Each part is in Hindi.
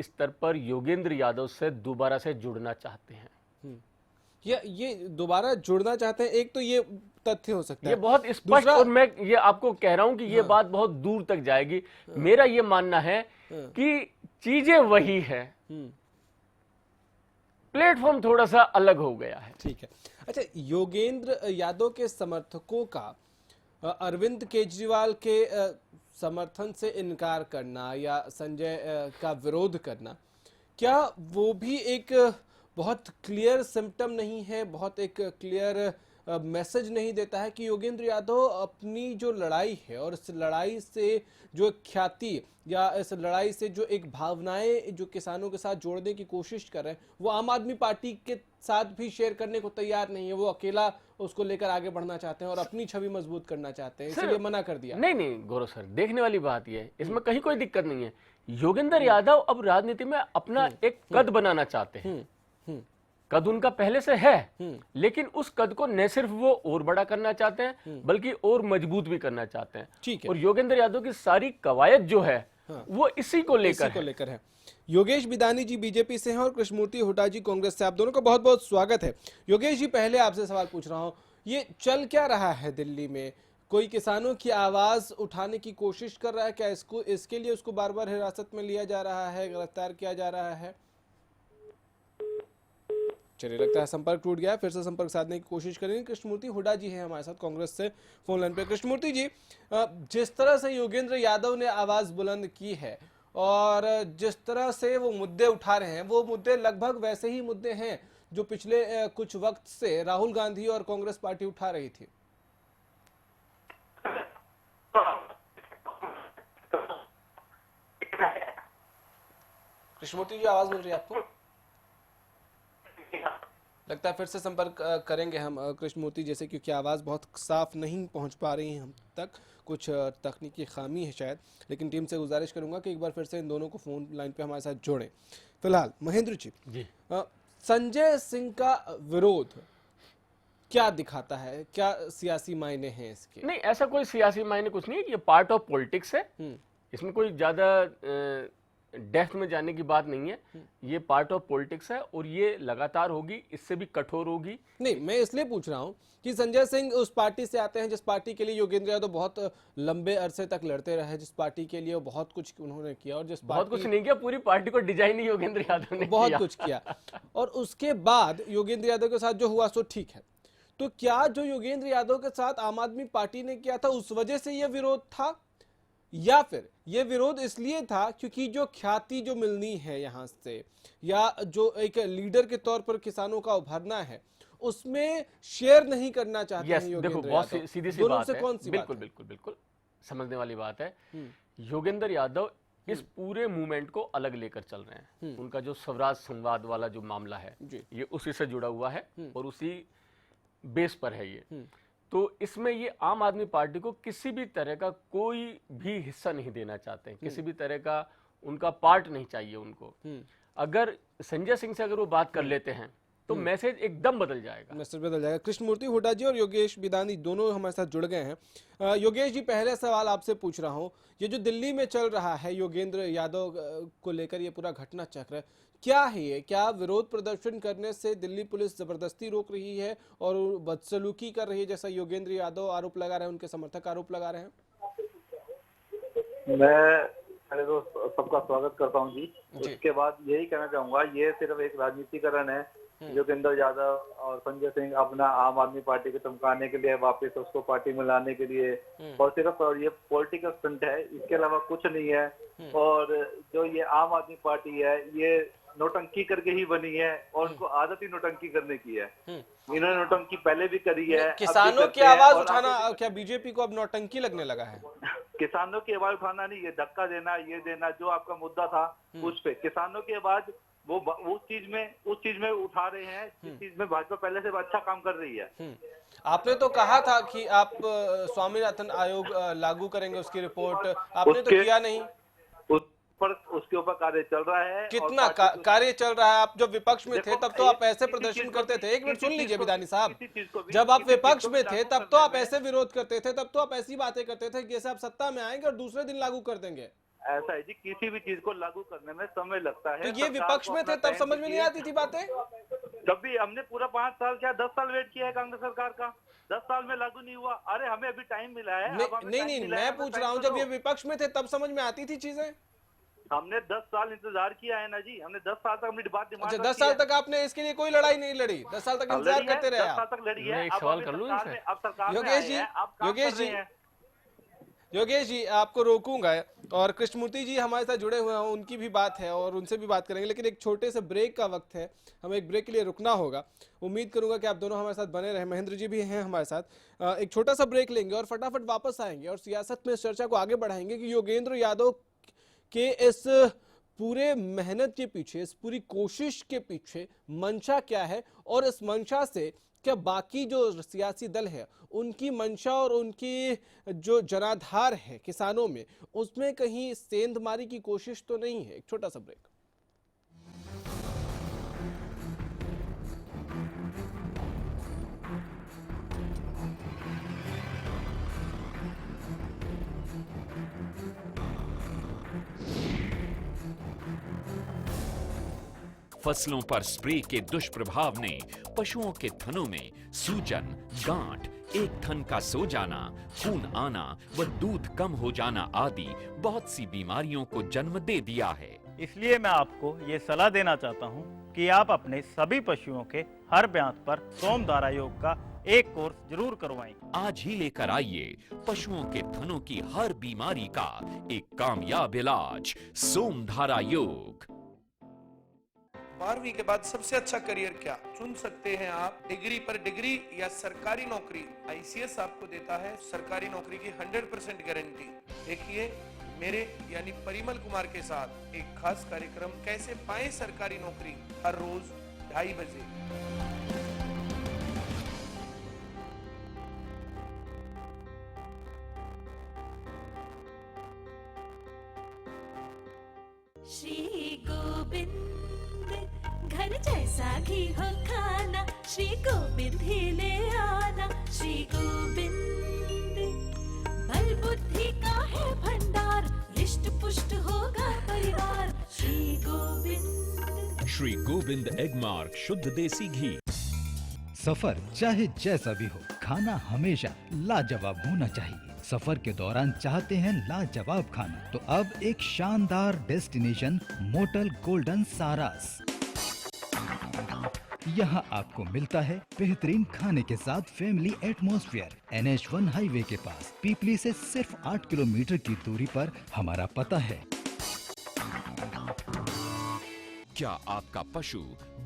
स्तर पर योगेंद्र यादव से दोबारा से जुड़ना चाहते हैं। ये दोबारा जुड़ना चाहते हैं, एक तो ये तथ्य हो सकता है, ये बहुत स्पष्ट, और मैं ये आपको कह रहा हूं कि ये बात बहुत दूर तक जाएगी। मेरा ये मानना है कि चीजें वही है, प्लेटफॉर्म थोड़ा सा अलग हो गया है। ठीक है। अच्छा, योगेंद्र यादव के समर्थकों का अरविंद केजरीवाल के समर्थन से इनकार करना या संजय का विरोध करना, क्या वो भी एक बहुत क्लियर सिम्टम नहीं है, बहुत एक क्लियर मैसेज नहीं देता है कि योगेंद्र यादव अपनी जो लड़ाई है और इस लड़ाई से जो ख्याति या इस लड़ाई से जो एक भावनाएं जो किसानों के साथ जोड़ने की कोशिश कर रहे हैं, वो आम आदमी पार्टी के साथ भी शेयर करने को तैयार नहीं है, वो अकेला उसको लेकर आगे बढ़ना चाहते हैं और अपनी छवि मजबूत करना चाहते हैं, इसलिए मना कर दिया? नहीं गौरव सर, देखने वाली बात यह है, इसमें कहीं कोई दिक्कत नहीं है। योगेंद्र यादव अब राजनीति में अपना एक कद बनाना चाहते हैं। कद उनका पहले से है, लेकिन उस कद को न सिर्फ वो और बड़ा करना चाहते हैं बल्कि और मजबूत भी करना चाहते हैं। ठीक है। और योगेंद्र यादव की सारी कवायद जो है वो इसी को लेकर है। योगेश बिदानी जी बीजेपी से हैं और कृष्णमूर्ति हुड्डा जी कांग्रेस से। आप दोनों का बहुत बहुत स्वागत है। योगेश जी, पहले आपसे सवाल पूछ रहा हूं, ये चल क्या रहा है दिल्ली में? कोई किसानों की आवाज उठाने की कोशिश कर रहा है क्या? इसके लिए उसको बार बार हिरासत में लिया जा रहा है, गिरफ्तार किया जा रहा है? चलिए, लगता है संपर्क टूट गया, फिर से संपर्क साधने की कोशिश करेंगे। कृष्णमूर्ति हुड्डा जी हैं हमारे साथ कांग्रेस से फोन लाइन पे। कृष्णमूर्ति जी, जिस तरह से योगेंद्र यादव ने आवाज बुलंद की है और जिस तरह से वो मुद्दे उठा रहे हैं, वो मुद्दे लगभग वैसे ही मुद्दे हैं जो पिछले कुछ वक्त से राहुल गांधी और कांग्रेस पार्टी उठा रही थी। कृष्णमूर्ति जी, आवाज मिल रही है आपको? लगता है फिर से संपर्क करेंगे हम कृष्णमूर्ति जैसे, क्योंकि आवाज़ बहुत साफ नहीं पहुंच पा रही है हम तक, कुछ तकनीकी खामी है शायद, लेकिन टीम से गुजारिश करूंगा कि एक बार फिर से इन दोनों को फोन लाइन पे हमारे साथ जोड़ें। फिलहाल महेंद्र जी, संजय सिंह का विरोध क्या दिखाता है? क्या सियासी मायने हैं इसके? नहीं, ऐसा कोई सियासी मायने कुछ नहीं है, ये पार्ट ऑफ पॉलिटिक्स है, इसमें कोई ज्यादा डेप्थ में जाने की बात नहीं है। ये पार्ट ऑफ पॉलिटिक्स है और ये लगातार होगी, इससे भी कठोर होगी। नहीं, मैं इसलिए पूछ रहा हूं कि संजय सिंह उस पार्टी से आते हैं जिस पार्टी के लिए योगेंद्र यादव बहुत लंबे अरसे तक लड़ते रहे, जिस पार्टी के लिए बहुत कुछ उन्होंने किया, और जिस बहुत कुछ नहीं किया, पूरी पार्टी को डिजाइन ही योगेंद्र यादव ने बहुत कुछ किया, और उसके बाद योगेंद्र यादव के साथ जो हुआ सो ठीक है। तो क्या जो योगेंद्र यादव के साथ आम आदमी पार्टी ने किया था उस वजह से यह विरोध था, या फिर यह विरोध इसलिए था क्योंकि जो ख्याति जो मिलनी है यहां से, या जो एक लीडर के तौर पर किसानों का उभरना है, उसमें शेयर नहीं करना चाहते हैं योगेंद्र देखो, यादव? बहुत सीधी सी बात है। कौन सी बिल्कुल बिल्कुल बिल्कुल समझने वाली बात है। योगेंद्र यादव इस पूरे मूवमेंट को अलग लेकर चल रहे हैं। उनका जो स्वराज संवाद वाला जो मामला है ये उसी से जुड़ा हुआ है और उसी बेस पर है ये। तो इसमें ये आम आदमी पार्टी को किसी भी तरह का कोई भी हिस्सा नहीं देना चाहते हैं, किसी भी तरह का उनका पार्ट नहीं चाहिए उनको। अगर संजय सिंह से अगर वो बात कर लेते हैं तो मैसेज एकदम बदल जाएगा, मैसेज बदल जाएगा। कृष्णमूर्ति हुड्डा जी और योगेश बिदानी दोनों हमारे साथ जुड़ गए हैं। योगेश जी, पहले सवाल आपसे पूछ रहा हूं, ये जो दिल्ली में चल रहा है योगेंद्र यादव को लेकर ये पूरा घटना चक्र, क्या है ये? क्या विरोध प्रदर्शन करने से दिल्ली पुलिस जबरदस्ती रोक रही है और बदसलूकी कर रही है, जैसा योगेंद्र यादव आरोप लगा रहे हैं, उनके समर्थक आरोप लगा रहे हैं? मैं पहले तो सबका स्वागत करता हूं जी। उसके बाद यही कहना चाहूंगा, ये सिर्फ एक राजनीतिकरण है। योगेंद्र यादव और संजय सिंह अपना आम आदमी पार्टी को चमकाने के लिए, वापस उसको पार्टी में लाने के लिए, और सिर्फ ये पॉलिटिकल स्टंट है, इसके अलावा कुछ नहीं है। और जो ये आम आदमी पार्टी है ये नोटंकी करके ही बनी है और उनको आदत ही नोटंकी करने की है। इन्होंने नोटंकी पहले भी करी है। किसानों की आवाज उठाना क्या बीजेपी को अब नौटंकी लगने लगा है? किसानों की आवाज उठाना नहीं, ये धक्का देना, ये देना, जो आपका मुद्दा था उस पे किसानों की आवाज वो उस चीज में उठा रहे हैं जिस चीज में भाजपा पहले से अच्छा काम कर रही है। आपने तो कहा था कि आप स्वामीनाथन आयोग लागू करेंगे, उसकी रिपोर्ट आपने तो किया नहीं। उसके ऊपर कार्य चल रहा है। कितना कार्य चल रहा है? आप जब विपक्ष में थे तब तो आप ऐसे प्रदर्शन करते थे। एक मिनट सुन लीजिए बिदानी साहब, जब आप विपक्ष में थे तब तो आप ऐसे विरोध करते थे, तब तो आप ऐसी बातें करते थे जैसे आप सत्ता में आएंगे और दूसरे दिन लागू कर देंगे। ऐसा है जी, किसी भी चीज को लागू करने में समय लगता है। तो ये विपक्ष में थे तब समझ में नहीं आती थी बातें? जब भी हमने पूरा 5 साल क्या 10 साल वेट किया है कांग्रेस सरकार का, 10 साल में लागू नहीं हुआ। अरे हमें अभी टाइम मिला है। नहीं, मैं पूछ रहा हूँ जब ये विपक्ष में थे तब समझ में आती थी चीजें? हमने 10 साल इंतजार किया है ना जी, हमने 10 साल तक अपनी बात डिमांड। अच्छा, 10 साल तक आपने इसके लिए कोई लड़ाई नहीं लड़ी, 10 साल तक इंतजार करते रहे 10 साल तक लड़ी है। मैं एक सवाल कर लूं इनसे? अब सरकार में योगेश आए जी, हैं, अब काम योगेश कर रहे जी, हैं। योगेश जी आपको रोकूंगा, और कृष्णमूर्ति जी हमारे साथ जुड़े हुए हैं, उनकी भी बात है और उनसे भी बात करेंगे, लेकिन एक छोटे से ब्रेक का वक्त है, हमें एक ब्रेक के लिए रुकना होगा। उम्मीद करूंगा कि आप दोनों हमारे साथ बने रहे। महेंद्र जी भी हैं हमारे साथ। एक छोटा सा ब्रेक लेंगे और फटाफट वापस आएंगे और सियासत में इस चर्चा को आगे बढ़ाएंगे कि योगेंद्र यादव के इस पूरे मेहनत के पीछे, इस पूरी कोशिश के पीछे मंशा क्या है, और इस मंशा से क्या बाकी जो सियासी दल है उनकी मंशा और उनकी जो जनाधार है किसानों में, उसमें कहीं सेंधमारी की कोशिश तो नहीं है। एक छोटा सा ब्रेक। फसलों पर स्प्रे के दुष्प्रभाव ने पशुओं के थनों में सूजन, गांठ, एक थन का सो जाना, खून आना व दूध कम हो जाना आदि बहुत सी बीमारियों को जन्म दे दिया है। इसलिए मैं आपको ये सलाह देना चाहता हूँ कि आप अपने सभी पशुओं के हर ब्यांत पर सोमधारा योग का एक कोर्स जरूर करवाएं। आज ही लेकर आइए पशुओं के थनों की हर बीमारी का एक कामयाब इलाज, सोमधारा योग। 12वीं के बाद सबसे अच्छा करियर क्या चुन सकते हैं आप? डिग्री पर डिग्री या सरकारी नौकरी? आईसीएस आपको देता है सरकारी नौकरी की 100% गारंटी। देखिए मेरे यानी परिमल कुमार के साथ एक खास कार्यक्रम, कैसे पाएं सरकारी नौकरी, हर रोज 2:30 बजे। श्री गोविंद घर जैसा घी हो खाना, श्री गोविंद ही ले आना। श्री गोविंद बल बुद्धि का है भंडार, रिष्ट पुष्ट होगा परिवार। श्री गोविंद। श्री गोविंद एग मार्क शुद्ध देसी घी। सफर चाहे जैसा भी हो, खाना हमेशा लाजवाब होना चाहिए। सफर के दौरान चाहते हैं लाजवाब खाना, तो अब एक शानदार डेस्टिनेशन मोटल गोल्डन सारास। यहाँ आपको मिलता है बेहतरीन खाने के साथ फैमिली एटमॉस्फेयर। NH1 हाईवे के पास पीपली से सिर्फ 8 किलोमीटर की दूरी पर हमारा पता है। क्या आपका पशु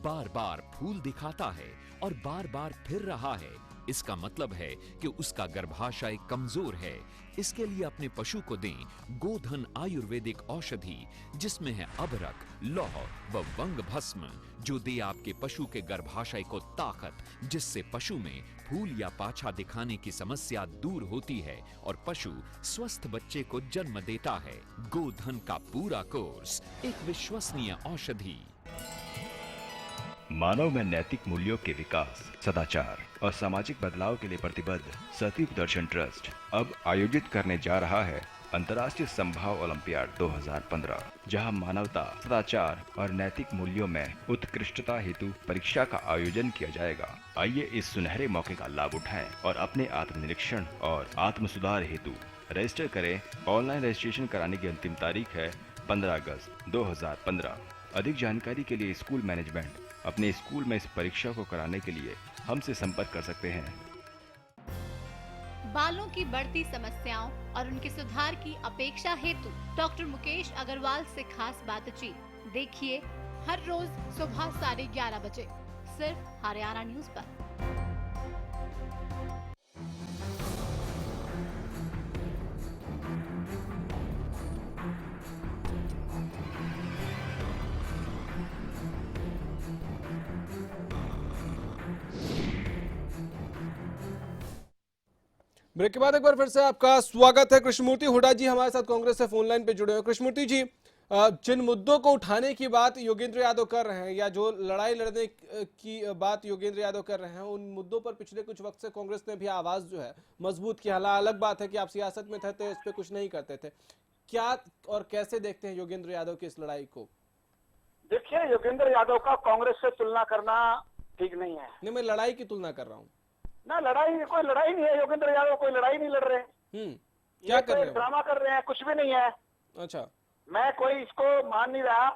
बार बार फूल दिखाता है और बार बार फिर रहा है? इसका मतलब है कि उसका गर्भाशय कमजोर है। इसके लिए अपने पशु को दें गोधन आयुर्वेदिक औषधि, जिसमें है अबरक, लौह व वंग भस्म, जो दे आपके पशु के गर्भाशय को ताकत, जिससे पशु में फूल या पाछा दिखाने की समस्या दूर होती है और पशु स्वस्थ बच्चे को जन्म देता है। गोधन का पूरा कोर्स, एक विश्वसनीय औषधि। मानव में नैतिक मूल्यों के विकास, सदाचार और सामाजिक बदलाव के लिए प्रतिबद्ध सतीव दर्शन ट्रस्ट अब आयोजित करने जा रहा है अंतर्राष्ट्रीय संभाव ओलंपियाड 2015, जहां मानवता, सदाचार और नैतिक मूल्यों में उत्कृष्टता हेतु परीक्षा का आयोजन किया जाएगा। आइए इस सुनहरे मौके का लाभ उठाएं और अपने आत्मनिरीक्षण और आत्म सुधार हेतु रजिस्टर करें। ऑनलाइन रजिस्ट्रेशन कराने की अंतिम तारीख है 15 अगस्त 2015। अधिक जानकारी के लिए स्कूल मैनेजमेंट अपने स्कूल में इस परीक्षा को कराने के लिए हमसे संपर्क कर सकते हैं। बालों की बढ़ती समस्याओं और उनके सुधार की अपेक्षा हेतु डॉक्टर मुकेश अग्रवाल से खास बातचीत देखिए हर रोज सुबह 11:30 बजे सिर्फ हरियाणा न्यूज पर। ब्रेक के बाद एक बार फिर से आपका स्वागत है। कृष्णमूर्ति हुड्डा जी हमारे साथ कांग्रेस से फोन लाइन पे जुड़े हैं। कृष्णमूर्ति जी, जिन मुद्दों को उठाने की बात योगेंद्र यादव कर रहे हैं, या जो लड़ाई लड़ने की बात योगेंद्र यादव कर रहे हैं, उन मुद्दों पर पिछले कुछ वक्त से कांग्रेस ने भी आवाज जो है मजबूत किया। हालांकि अलग बात है कि आप सियासत में थे तो इस पे कुछ नहीं करते थे। क्या और कैसे देखते हैं योगेंद्र यादव की इस लड़ाई को? देखिए, योगेंद्र यादव का कांग्रेस से तुलना करना ठीक नहीं है। नहीं, मैं लड़ाई की तुलना कर रहा हूँ ना, कोई लड़ाई नहीं है। योगेंद्र यादव कोई लड़ाई नहीं लड़ रहे। क्या कर रहे हैं? ड्रामा कर रहे हैं, कुछ भी नहीं है। अच्छा, मैं कोई इसको मान नहीं रहा।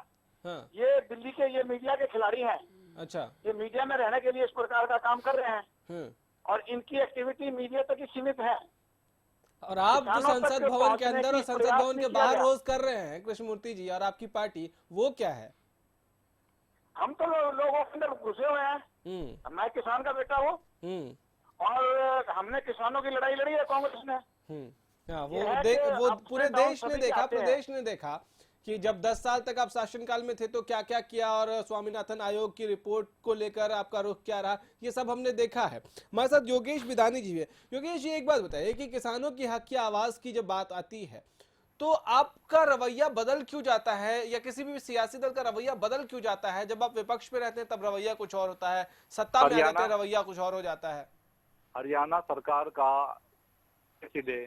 हाँ, ये दिल्ली के ये मीडिया के खिलाड़ी हैं। अच्छा, ये मीडिया में रहने के लिए इस प्रकार का काम कर रहे हैं और इनकी एक्टिविटी मीडिया तक ही सीमित है। और आप जो किसानों तक संसद भवन के पहुंचने अंदर और की संसद प्रयास भवन के नहीं किया बाहर गया। रोज कर रहे हैं कृष्णमूर्ति जी और आपकी पार्टी, वो क्या है? हम तो लोगों के अंदर घुसे हुए हैं। मैं किसान का बेटा हूँ और हमने किसानों की लड़ाई लड़ी है कांग्रेस ने। हाँ, ये है कि वो ups पूरे and downs देश ने सभी देखा, आते हैं। प्रदेश ने देखा कि जब 10 साल तक आप शासनकाल में थे तो क्या क्या किया और स्वामीनाथन आयोग की रिपोर्ट को लेकर आपका रुख क्या रहा, ये सब हमने देखा है। हमारे साथ योगेश बिदानी जी है। योगेश जी, एक बात बताइए कि किसानों की हक की आवाज की जब बात आती है तो आपका रवैया बदल क्यों जाता है, या किसी भी सियासी दल का रवैया बदल क्यों जाता है? जब आप विपक्ष में रहते हैं तब रवैया कुछ और होता है, सत्ता में आ जाते हैं रवैया कुछ और हो जाता है। हरियाणा सरकार का सीधे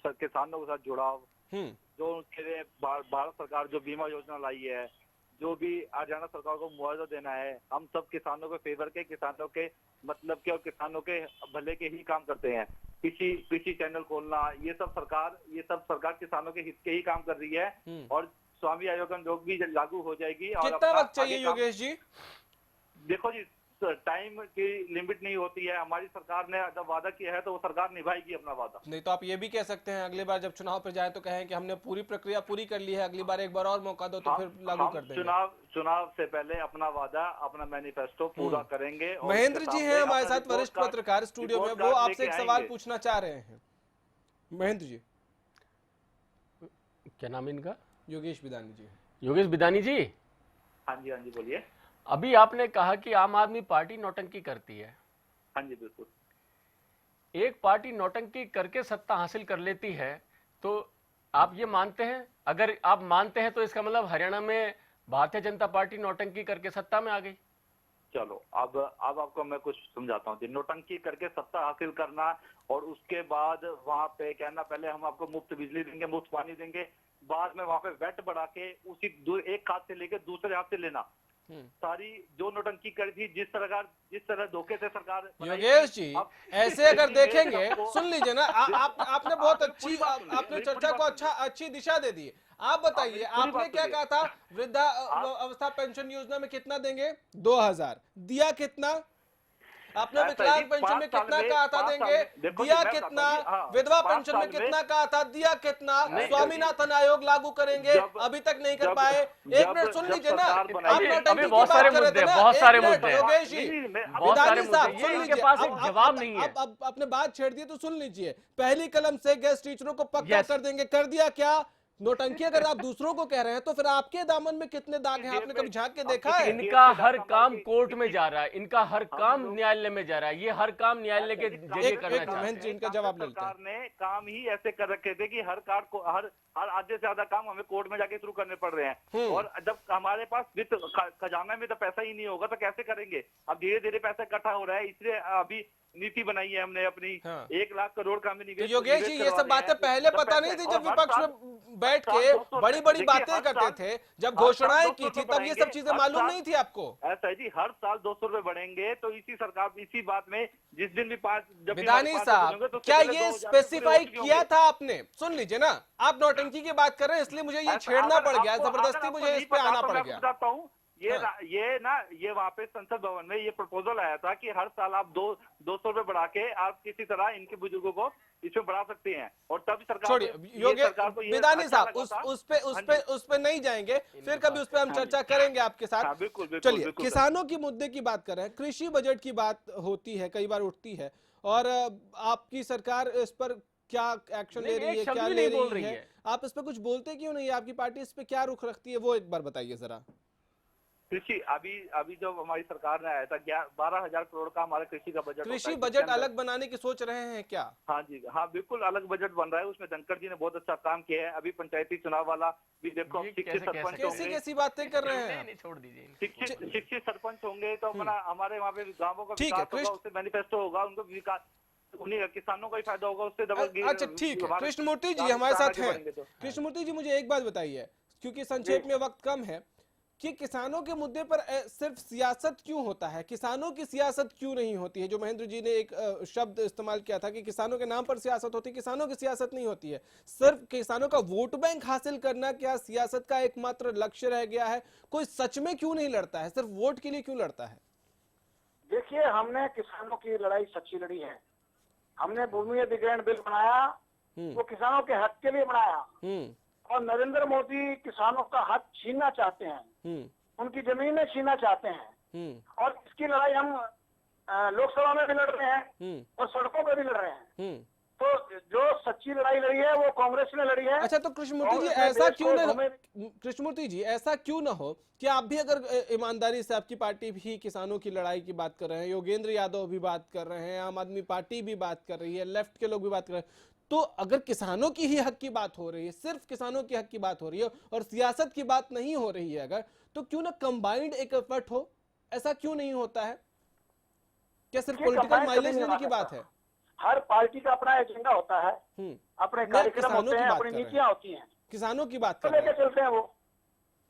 किसानों के साथ जुड़ाव, जो उनके भारत सरकार जो बीमा योजना लाई है, जो भी हरियाणा सरकार को मुआवजा देना है, हम सब किसानों के फेवर के, किसानों के मतलब के और किसानों के भले के ही काम करते हैं। कृषि चैनल खोलना, ये सब सरकार किसानों के हित के ही काम कर रही है और स्वामी आयोग भी लागू हो जाएगी। और कितना वक्त चाहिए योगेश जी? देखो जी, टाइम की लिमिट नहीं होती है। हमारी सरकार ने जब वादा किया है तो वो सरकार निभाएगी अपना वादा। नहीं तो आप ये भी कह सकते हैं अगली बार जब चुनाव पे जाए तो कहें कि हमने पूरी प्रक्रिया पूरी कर ली है, अगली बार एक बार और मौका दो तो फिर लागू कर देंगे। चुनाव से पहले अपना वादा, अपना मैनिफेस्टो पूरा करेंगे। महेंद्र जी हैं हमारे साथ, वरिष्ठ पत्रकार स्टूडियो में, वो आपसे एक सवाल पूछना चाह रहे हैं। महेंद्र जी, क्या नाम है इनका? योगेश बिदानी जी। योगेश बिदानी जी, हाँ जी बोलिए। अभी आपने कहा कि आम आदमी पार्टी नौटंकी करती है। हाँ जी बिल्कुल। एक पार्टी नौटंकी करके सत्ता हासिल कर लेती है तो आप ये मानते हैं? अगर आप मानते हैं तो इसका मतलब हरियाणा में भारतीय जनता पार्टी नौटंकी करके सत्ता में आ गई। चलो अब आपको मैं कुछ समझाता हूँ। नौटंकी करके सत्ता हासिल करना और उसके बाद वहां पे कहना पहले हम आपको मुफ्त बिजली देंगे, मुफ्त पानी देंगे, बाद में वहां पे वेट बढ़ा के उसी एक हाथ से लेके दूसरे हाथ से लेना, सारी जो नौटंकी करी थी, जिस तरह धोखे से सरकार। योगेश जी, ऐसे अगर देखेंगे, सुन लीजिए ना, आपने बहुत अच्छी, आपने चर्चा को अच्छी दिशा दे दी। आप बताइए, आपने क्या कहा था वृद्धा अवस्था पेंशन योजना में कितना देंगे? 2000 दिया। कितना आपने विकलांग पेंशन में कितना कहा था देंगे? दिया कितना? विधवा पेंशन में कितना कहा था? दिया कितना? स्वामीनाथन आयोग लागू करेंगे, अभी तक नहीं कर पाए। एक मिनट सुन लीजिए ना, आप नौटंकी की बात कर रहे थे ना। बहुत सारे मुद्दे, योगेश जी, बिदानी साहब सुन लीजिए, पास एक जवाब नहीं है। अब आपने बात छेड़ दी तो सुन लीजिए। पहली कलम से गेस्ट टीचरों को पक्का कर देंगे, कर दिया क्या? नौटंकी अगर आप दूसरों को कह रहे हैं तो फिर आपके दामन में कितने दाग हैं? आपने कभी झांक के देखा है? इनका हर काम कोर्ट में जा रहा है, इनका हर काम न्यायालय में जा रहा है, ये हर काम न्यायालय के जरिए करना चाहते हैं। इनका जवाब सरकार ने काम ही ऐसे कर रखे थे कि हर आधे से ज्यादा काम हमें कोर्ट में जाके शुरू करने पड़ रहे हैं। और जब हमारे पास वित्त खजाना में तो पैसा ही नहीं होगा तो कैसे करेंगे? अब धीरे धीरे पैसा इकट्ठा हो रहा है, इसलिए अभी नीति बनाई है हमने अपनी। 1 लाख करोड़ का तो योगेश जी, ये सब बातें पहले पता नहीं थी जब विपक्ष में बैठ के बड़ी बड़ी बातें करते थे, जब घोषणाएं की थी तब ये सब चीजें मालूम नहीं थी आपको? ऐसा है जी, हर साल 200 रुपए बढ़ेंगे तो इसी सरकार इसी बात में जिस दिन भी बिदानी साहब, क्या ये स्पेसिफाई किया था आपने? सुन लीजिए ना, आप नौटंकी की बात कर रहे हैं इसलिए मुझे ये छेड़ना पड़ गया, जबरदस्ती मुझे इस पे आना पड़ गया। बताता हूँ, ये वहाँ पे संसद भवन में ये प्रपोजल आया था कि हर साल आप 200 रुपए बढ़ा के आप किसी तरह इनके बुजुर्गों को इसमें बढ़ा सकते हैं। और तब सरकार, छोड़िए योगेश बिदानी साहब, उस पे नहीं जाएंगे, फिर कभी उस पे हम चर्चा करेंगे आपके साथ। बिल्कुल। चलिए, किसानों की मुद्दे की बात कर रहे हैं, कृषि बजट की बात होती है, कई बार उठती है, और आपकी सरकार इस पर क्या एक्शन ले रही है, क्या ले रही है? आप इस पे कुछ बोलते क्यों नहीं है? आपकी पार्टी इस पे क्या रुख रखती है, वो एक बार बताइए जरा। कृषि अभी जो हमारी सरकार ने आया था 12,000 करोड़ का हमारे कृषि का बजट। कृषि बजट अलग बनाने की सोच रहे हैं क्या? हाँ जी, हाँ बिल्कुल अलग बजट बन रहा है। उसमें धनखड़ जी ने बहुत अच्छा काम किया है। अभी पंचायती चुनाव वाला भी देखो, शिक्षित सरपंच होंगे। कैसी बातें कर रहे हैं? छोड़ दीजिए। शिक्षित सरपंच होंगे तो हमारे वहाँ पे गाँवों का ठीक है, विकास होगा, उससे मैनिफेस्टो होगा, उनको विकास उन्हीं किसानों का ही फायदा होगा, उससे डबल। अच्छा ठीक है, कृष्णमूर्ति जी हमारे साथ हैं। कृष्णमूर्ति जी मुझे एक बात बताइए, क्योंकि संक्षेप में वक्त कम है, कि किसानों के मुद्दे पर सिर्फ सियासत क्यों होता है, किसानों की सियासत क्यों नहीं होती है? जो महेंद्र जी ने एक शब्द इस्तेमाल किया था कि किसानों के नाम पर सियासत होती है, किसानों की सियासत नहीं होती है। सिर्फ किसानों का वोट बैंक हासिल करना क्या सियासत का एकमात्र लक्ष्य रह गया है? कोई सच में क्यों नहीं लड़ता है, सिर्फ वोट के लिए क्यों लड़ता है? देखिए, हमने किसानों की लड़ाई सच्ची लड़ी है। हमने भूमि अधिग्रहण बिल बनाया, वो किसानों के हक के लिए बनाया, और नरेंद्र मोदी किसानों का हक छीनना चाहते हैं, उनकी जमीनें छीनना चाहते हैं, और इसकी लड़ाई हम लोकसभा में भी लड़ रहे हैं और सड़कों पर भी लड़ रहे हैं। तो जो सच्ची लड़ाई लड़ी है वो कांग्रेस ने लड़ी है। अच्छा, तो कृष्णमूर्ति जी ऐसा क्यों न, कृष्णमूर्ति जी ऐसा क्यों ना हो कि आप भी अगर ईमानदारी से, आपकी पार्टी भी किसानों की लड़ाई की बात कर रहे हैं, योगेंद्र यादव भी बात कर रहे हैं, आम आदमी पार्टी भी बात कर रही है, लेफ्ट के लोग भी बात कर रहे हैं, तो अगर किसानों की ही हक की बात हो रही है, सिर्फ किसानों की हक की बात हो रही है और सियासत की बात नहीं हो रही है अगर, तो क्यों ना कंबाइंड एक एफर्ट हो? ऐसा क्यों नहीं होता है? क्या सिर्फ पॉलिटिकल माइलेज लेने की बात है? हर पार्टी का अपना एजेंडा होता है, अपने कार्यक्रम होते हैं, अपनी नीतियां होती हैं, किसानों की बात तो लेके चलते हैं वो।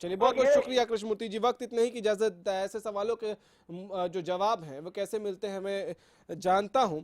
चलिए, बहुत बहुत शुक्रिया कृष्णमूर्ति जी। वक्त इतने ही की इजाजत, ऐसे सवालों के जो जवाब हैं वो कैसे मिलते हैं मैं जानता हूं।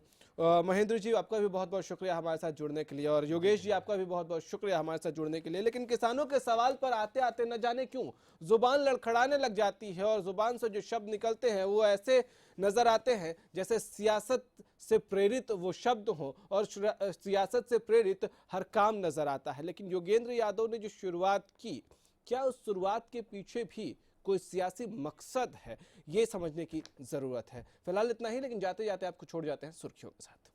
महेंद्र जी आपका भी बहुत बहुत शुक्रिया हमारे साथ जुड़ने के लिए, और योगेश जी आपका भी बहुत बहुत शुक्रिया हमारे साथ जुड़ने के लिए। लेकिन किसानों के सवाल पर आते आते न जाने क्यों जुबान लड़खड़ाने लग जाती है, और जुबान से जो शब्द निकलते हैं वो ऐसे नजर आते हैं जैसे सियासत से प्रेरित वो शब्द हो, और सियासत से प्रेरित हर काम नजर आता है। लेकिन योगेंद्र यादव ने जो शुरुआत की, क्या उस शुरुआत के पीछे भी कोई सियासी मकसद है, ये समझने की जरूरत है। फिलहाल इतना ही, लेकिन जाते जाते आपको छोड़ जाते हैं सुर्खियों के साथ।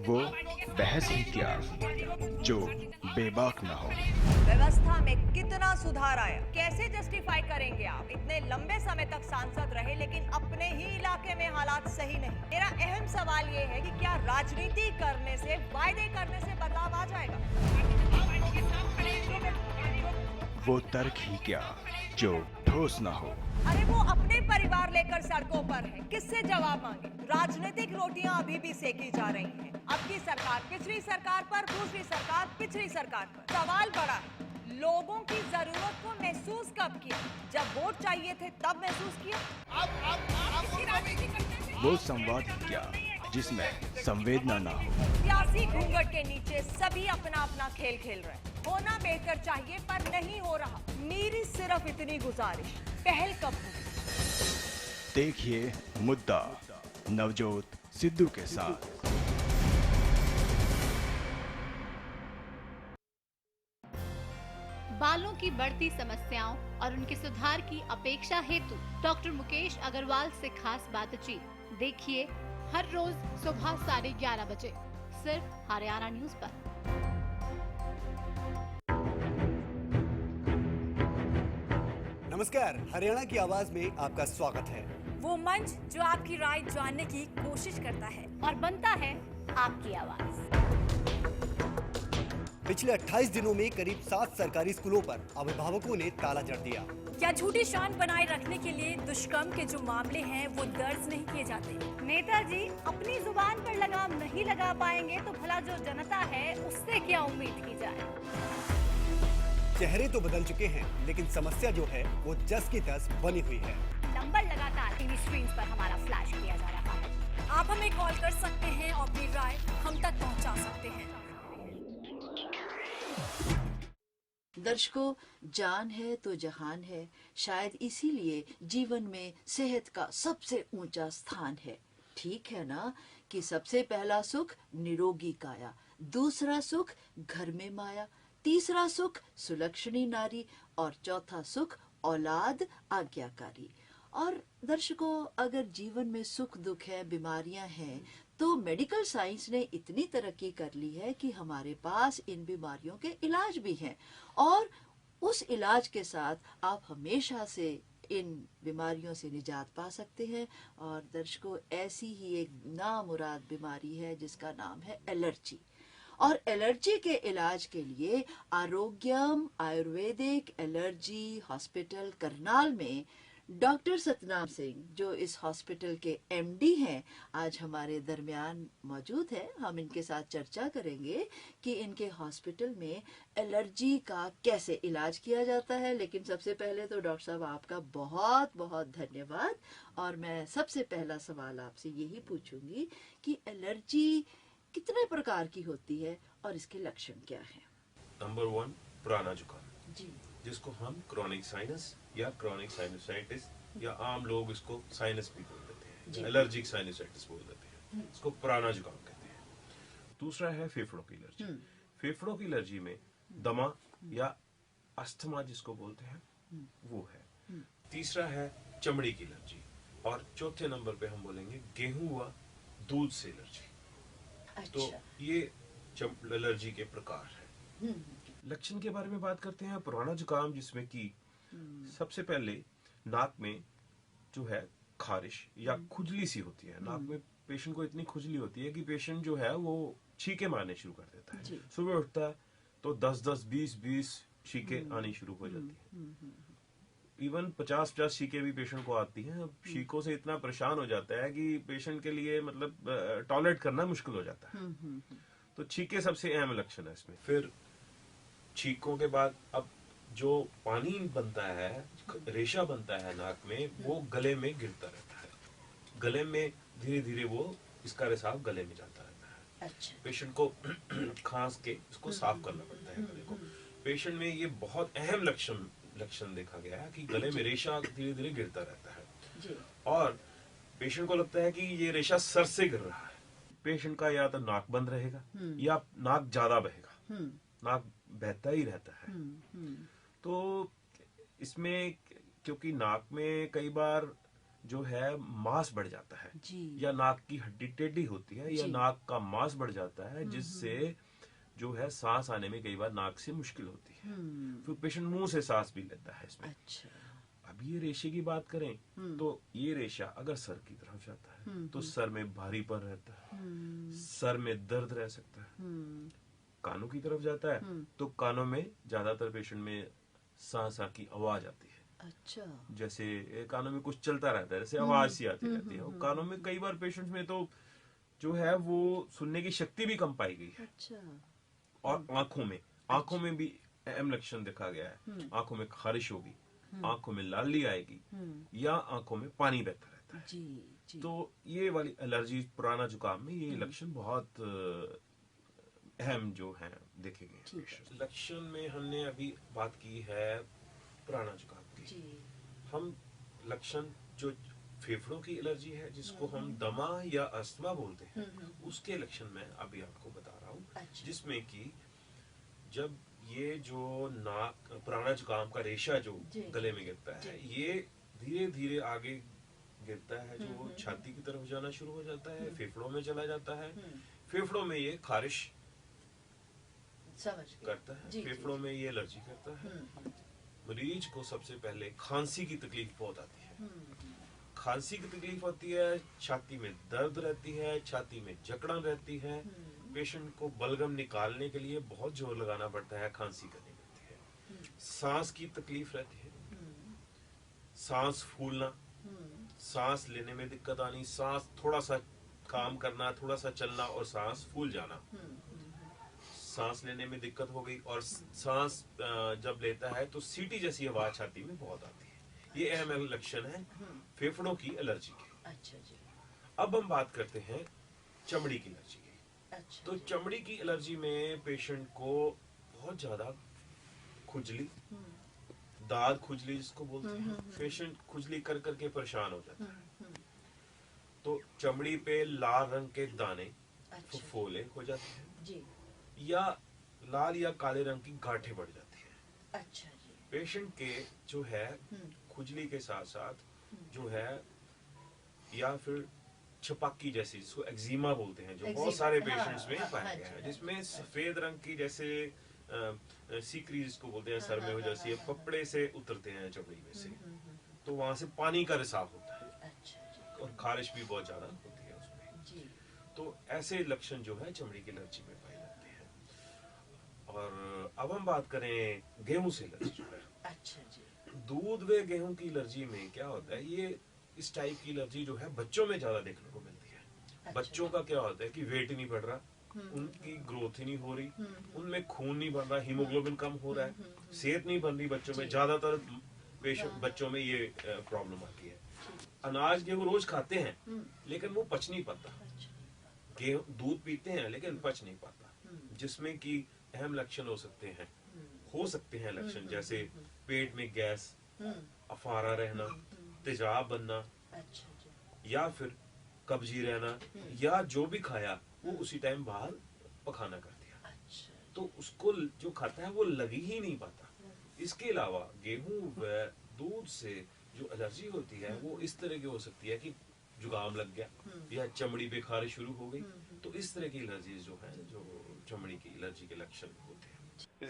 वो बहस ही क्या जो बेबाक न हो। व्यवस्था में कितना सुधार आया, कैसे जस्टिफाई करेंगे आप? इतने लंबे समय तक सांसद रहे लेकिन अपने ही इलाके में हालात सही नहीं। मेरा अहम सवाल ये है कि क्या राजनीति करने से, वायदे करने से बदलाव आ जाएगा? वो तर्क ही क्या जो ठोस न हो। अरे वो अपने परिवार लेकर सड़कों पर है, किससे जवाब मांगे? राजनीतिक रोटियां अभी भी सेकी जा रही हैं। अब की सरकार पिछली सरकार पर, दूसरी सरकार पिछली सरकार पर। सवाल बड़ा है, लोगों की जरूरत को महसूस कब किया? जब वोट चाहिए थे तब महसूस किया? वो संवाद ही क्या जिसमें संवेदना ना हो। सियासी घूंघट के नीचे सभी अपना अपना खेल खेल रहे हैं। होना बेहतर चाहिए पर नहीं हो रहा। मेरी सिर्फ इतनी गुजारिश, पहल कब होगी? देखिए मुद्दा नवजोत सिद्धू के साथ। बालों की बढ़ती समस्याओं और उनके सुधार की अपेक्षा हेतु डॉक्टर मुकेश अग्रवाल से खास बातचीत देखिए हर रोज सुबह 11:30 बजे सिर्फ हरियाणा न्यूज पर। नमस्कार, हरियाणा की आवाज में आपका स्वागत है। वो मंच जो आपकी राय जानने की कोशिश करता है और बनता है आपकी आवाज। पिछले 28 दिनों में करीब 7 सरकारी स्कूलों पर अभिभावकों ने ताला जड़ दिया। क्या झूठी शान बनाए रखने के लिए दुष्कर्म के जो मामले हैं वो दर्ज नहीं किए जाते? नेताजी अपनी जुबान पर लगाम नहीं लगा पाएंगे तो भला जो जनता है उससे क्या उम्मीद की जाए? चेहरे तो बदल चुके हैं लेकिन समस्या जो है वो जस की तस बनी हुई है। नंबर लगातार टीवी स्क्रीन पर हमारा फ्लैश किया जा रहा है। आप हमें कॉल कर सकते हैं और अपनी राय हम तक पहुंचा सकते हैं। दर्शकों, जान है तो जहान है, शायद इसीलिए जीवन में सेहत का सबसे ऊंचा स्थान है। ठीक है ना कि सबसे पहला सुख निरोगी काया, दूसरा सुख घर में माया, तीसरा सुख सुलक्षणी नारी और चौथा सुख औलाद आज्ञाकारी। और दर्शकों, अगर जीवन में सुख दुख है, बीमारियां हैं, तो मेडिकल साइंस ने इतनी तरक्की कर ली है कि हमारे पास इन बीमारियों के इलाज भी हैं और उस इलाज के साथ आप हमेशा से इन बीमारियों से निजात पा सकते हैं। और दर्शकों, ऐसी ही एक नामुराद बीमारी है जिसका नाम है एलर्जी। और एलर्जी के इलाज के लिए आरोग्यम आयुर्वेदिक एलर्जी हॉस्पिटल करनाल में डॉक्टर सतनाम सिंह, जो इस हॉस्पिटल के एमडी हैं, आज हमारे दरमियान मौजूद है। हम इनके साथ चर्चा करेंगे कि इनके हॉस्पिटल में एलर्जी का कैसे इलाज किया जाता है। लेकिन सबसे पहले तो डॉक्टर साहब, आपका बहुत बहुत धन्यवाद। और मैं सबसे पहला सवाल आपसे यही पूछूंगी कि एलर्जी कितने प्रकार की होती है और इसके लक्षण क्या हैं? नंबर 1, पुराना जुकाम जी, जिसको हम क्रोनिक साइनस या क्रोनिक साइनसाइटिस या आम लोग इसको साइनस भी बोल देते हैं, एलर्जिक साइनसाइटिस बोल देते हैं, इसको पुराना जुकाम कहते हैं। दूसरा है फेफड़ों की एलर्जी। फेफड़ों की एलर्जी में दमा या अस्थमा जिसको बोलते हैं वो है। तीसरा है चमड़ी की एलर्जी और चौथे नंबर पे हम बोलेंगे गेहूं व दूध से एलर्जी। तो ये एलर्जी के प्रकार है। लक्षण के बारे में बात करते हैं। पुराना जुकाम जिसमें कि सबसे पहले नाक में जो है खारिश या खुजली सी होती है। नाक में पेशेंट को इतनी खुजली होती है कि पेशेंट जो है वो छींके मारने शुरू कर देता है। सुबह उठता है तो 10-10, 20-20 छींके आनी शुरू हो जाती है। इवन 50-50 छींके भी पेशेंट को आती हैं। छींकों से इतना परेशान हो जाता है कि पेशेंट के लिए मतलब टॉयलेट करना मुश्किल हो जाता है। तो छींके सबसे अहम लक्षण है इसमें। फिर छींकों के बाद अब जो पानी बनता है, रेशा बनता है नाक में, वो गले में गिरता रहता है। गले में धीरे धीरे वो इसका रिसाव गले में जाता रहता है। अच्छा। पेशेंट को खांस के इसको साफ करना पड़ता है गले को। पेशेंट में ये बहुत अहम लक्षण देखा गया है कि गले में रेशा धीरे धीरे गिरता रहता है और पेशेंट को लगता है कि ये रेशा सर से गिर रहा है। पेशेंट का या तो नाक बंद रहेगा या नाक ज्यादा बहेगा, नाक बहता ही रहता है। तो इसमें क्योंकि नाक में कई बार जो है मांस बढ़ जाता है या नाक की हड्डी टेढ़ी होती है या नाक का मांस बढ़ जाता है, जिससे जो है सांस आने में कई बार नाक से मुश्किल होती है। फिर पेशेंट मुंह से सांस भी लेता है इसमें। अच्छा। अब ये रेशे की बात करें तो ये रेशा अगर सर की तरफ जाता है तो सर में भारीपन रहता है, सर में दर्द रह सकता है। कानों की तरफ जाता है तो कानों में ज्यादातर पेशेंट में सांस की आवाज आती है। अच्छा। जैसे कानों में कुछ चलता रहता है, जैसे आवाज सी आती रहती है। और कानों में कई बार पेशेंट्स में तो जो है वो सुनने की शक्ति भी कम पाई गई है। अच्छा। और आंखों में भी अहम लक्षण देखा गया है। आंखों में खारिश होगी, आंखों में लाली आएगी या आंखों में पानी बहता रहता है। जी। तो ये वाली एलर्जी पुराना जुकाम में ये लक्षण बहुत अहम जो है देखे गए। लक्षण में हमने अभी बात की है पुराना जुकाम की। हम लक्षण जो फेफड़ों की एलर्जी है जिसको हम दमा या अस्थमा बोलते हैं, उसके लक्षण मैं अभी आपको बता रहा हूँ। जिसमें कि जब ये जो नाक पुराना जुकाम का रेशा जो गले में गिरता है, ये धीरे धीरे आगे गिरता है, जो छाती की तरफ जाना शुरू हो जाता है, फेफड़ों में चला जाता है। फेफड़ों में ये खारिश करता है, फेफड़ों में ये एलर्जी करता है। मरीज को सबसे पहले खांसी की तकलीफ बहुत आती है। खांसी की तकलीफ होती है, छाती में दर्द रहती है, छाती में जकड़न रहती है। पेशेंट को बलगम निकालने के लिए बहुत जोर लगाना पड़ता है, खांसी करनी पड़ती है। सांस की तकलीफ रहती है, सांस फूलना, सांस लेने में दिक्कत आनी, सांस थोड़ा सा काम करना, थोड़ा सा चलना और सांस फूल जाना। सांस लेने में दिक्कत हो गई और सांस जब लेता है तो सीटी जैसी आवाज छाती में बहुत आती है। ये अहम लक्षण है फेफड़ों की एलर्जी के। अच्छा जी। अब हम बात करते हैं चमड़ी की एलर्जी की। तो चमड़ी की एलर्जी में पेशेंट को बहुत ज्यादा खुजली, दाद खुजली जिसको बोलते हैं, पेशेंट खुजली कर करके परेशान हो जाता है, तो चमड़ी पे लाल रंग के दाने फुफोले हो जाते हैं जी, या लाल या काले रंग की गांठें बढ़ जाती है। अच्छा जी, पेशेंट के जो है खुजली के साथ साथ जो है, या फिर छपाकी जैसी जिसको एक्जिमा बोलते हैं, जो बहुत सारे पेशेंट्स में पाया गया है, जिसमें सफेद रंग की जैसे सीकरी जिसको बोलते हैं सर में हो जाती है, पपड़े से उतरते हैं चमड़ी में से, तो वहां से पानी का रिसाव होता है और खारिश भी बहुत ज्यादा होती है उसमें। तो ऐसे लक्षण जो है चमड़ी की एलर्जी में पाए जाते हैं। और अब हम बात करें गेहूं से एलर्जी जो है, अच्छा जी, दूध व गेहूं की एलर्जी में क्या होता है, ये इस टाइप की एलर्जी जो है बच्चों में ज्यादा देखने को मिलती है। बच्चों का क्या होता है कि वेट ही नहीं बढ़ रहा, उनकी ग्रोथ ही नहीं हो रही, उनमें खून नहीं बन रहा, हीमोग्लोबिन कम हो रहा है, सेहत नहीं बन रही बच्चों में। ज्यादातर पेशेंट बच्चों में ये प्रॉब्लम आती है। अनाज गेहूं रोज खाते हैं लेकिन वो पच नहीं पाता, गेहूं दूध पीते हैं लेकिन पच नहीं पाता, जिसमें कि अहम लक्षण हो सकते हैं लक्षण जैसे पेट में गैस, अफारा रहना, तेजाब बनना, या फिर कब्जी रहना, या जो भी खाया वो उसी टाइम बाहर पखाना कर दिया, तो उसको जो खाता है वो लग ही नहीं पाता। इसके अलावा गेहूं व दूध से जो एलर्जी होती है वो इस तरह की हो सकती है कि जुकाम लग गया या चमड़ी पे खारिश शुरू हो गई, तो इस तरह की एलर्जी जो है, जो चमड़ी की एलर्जी के लक्षण होते हैं।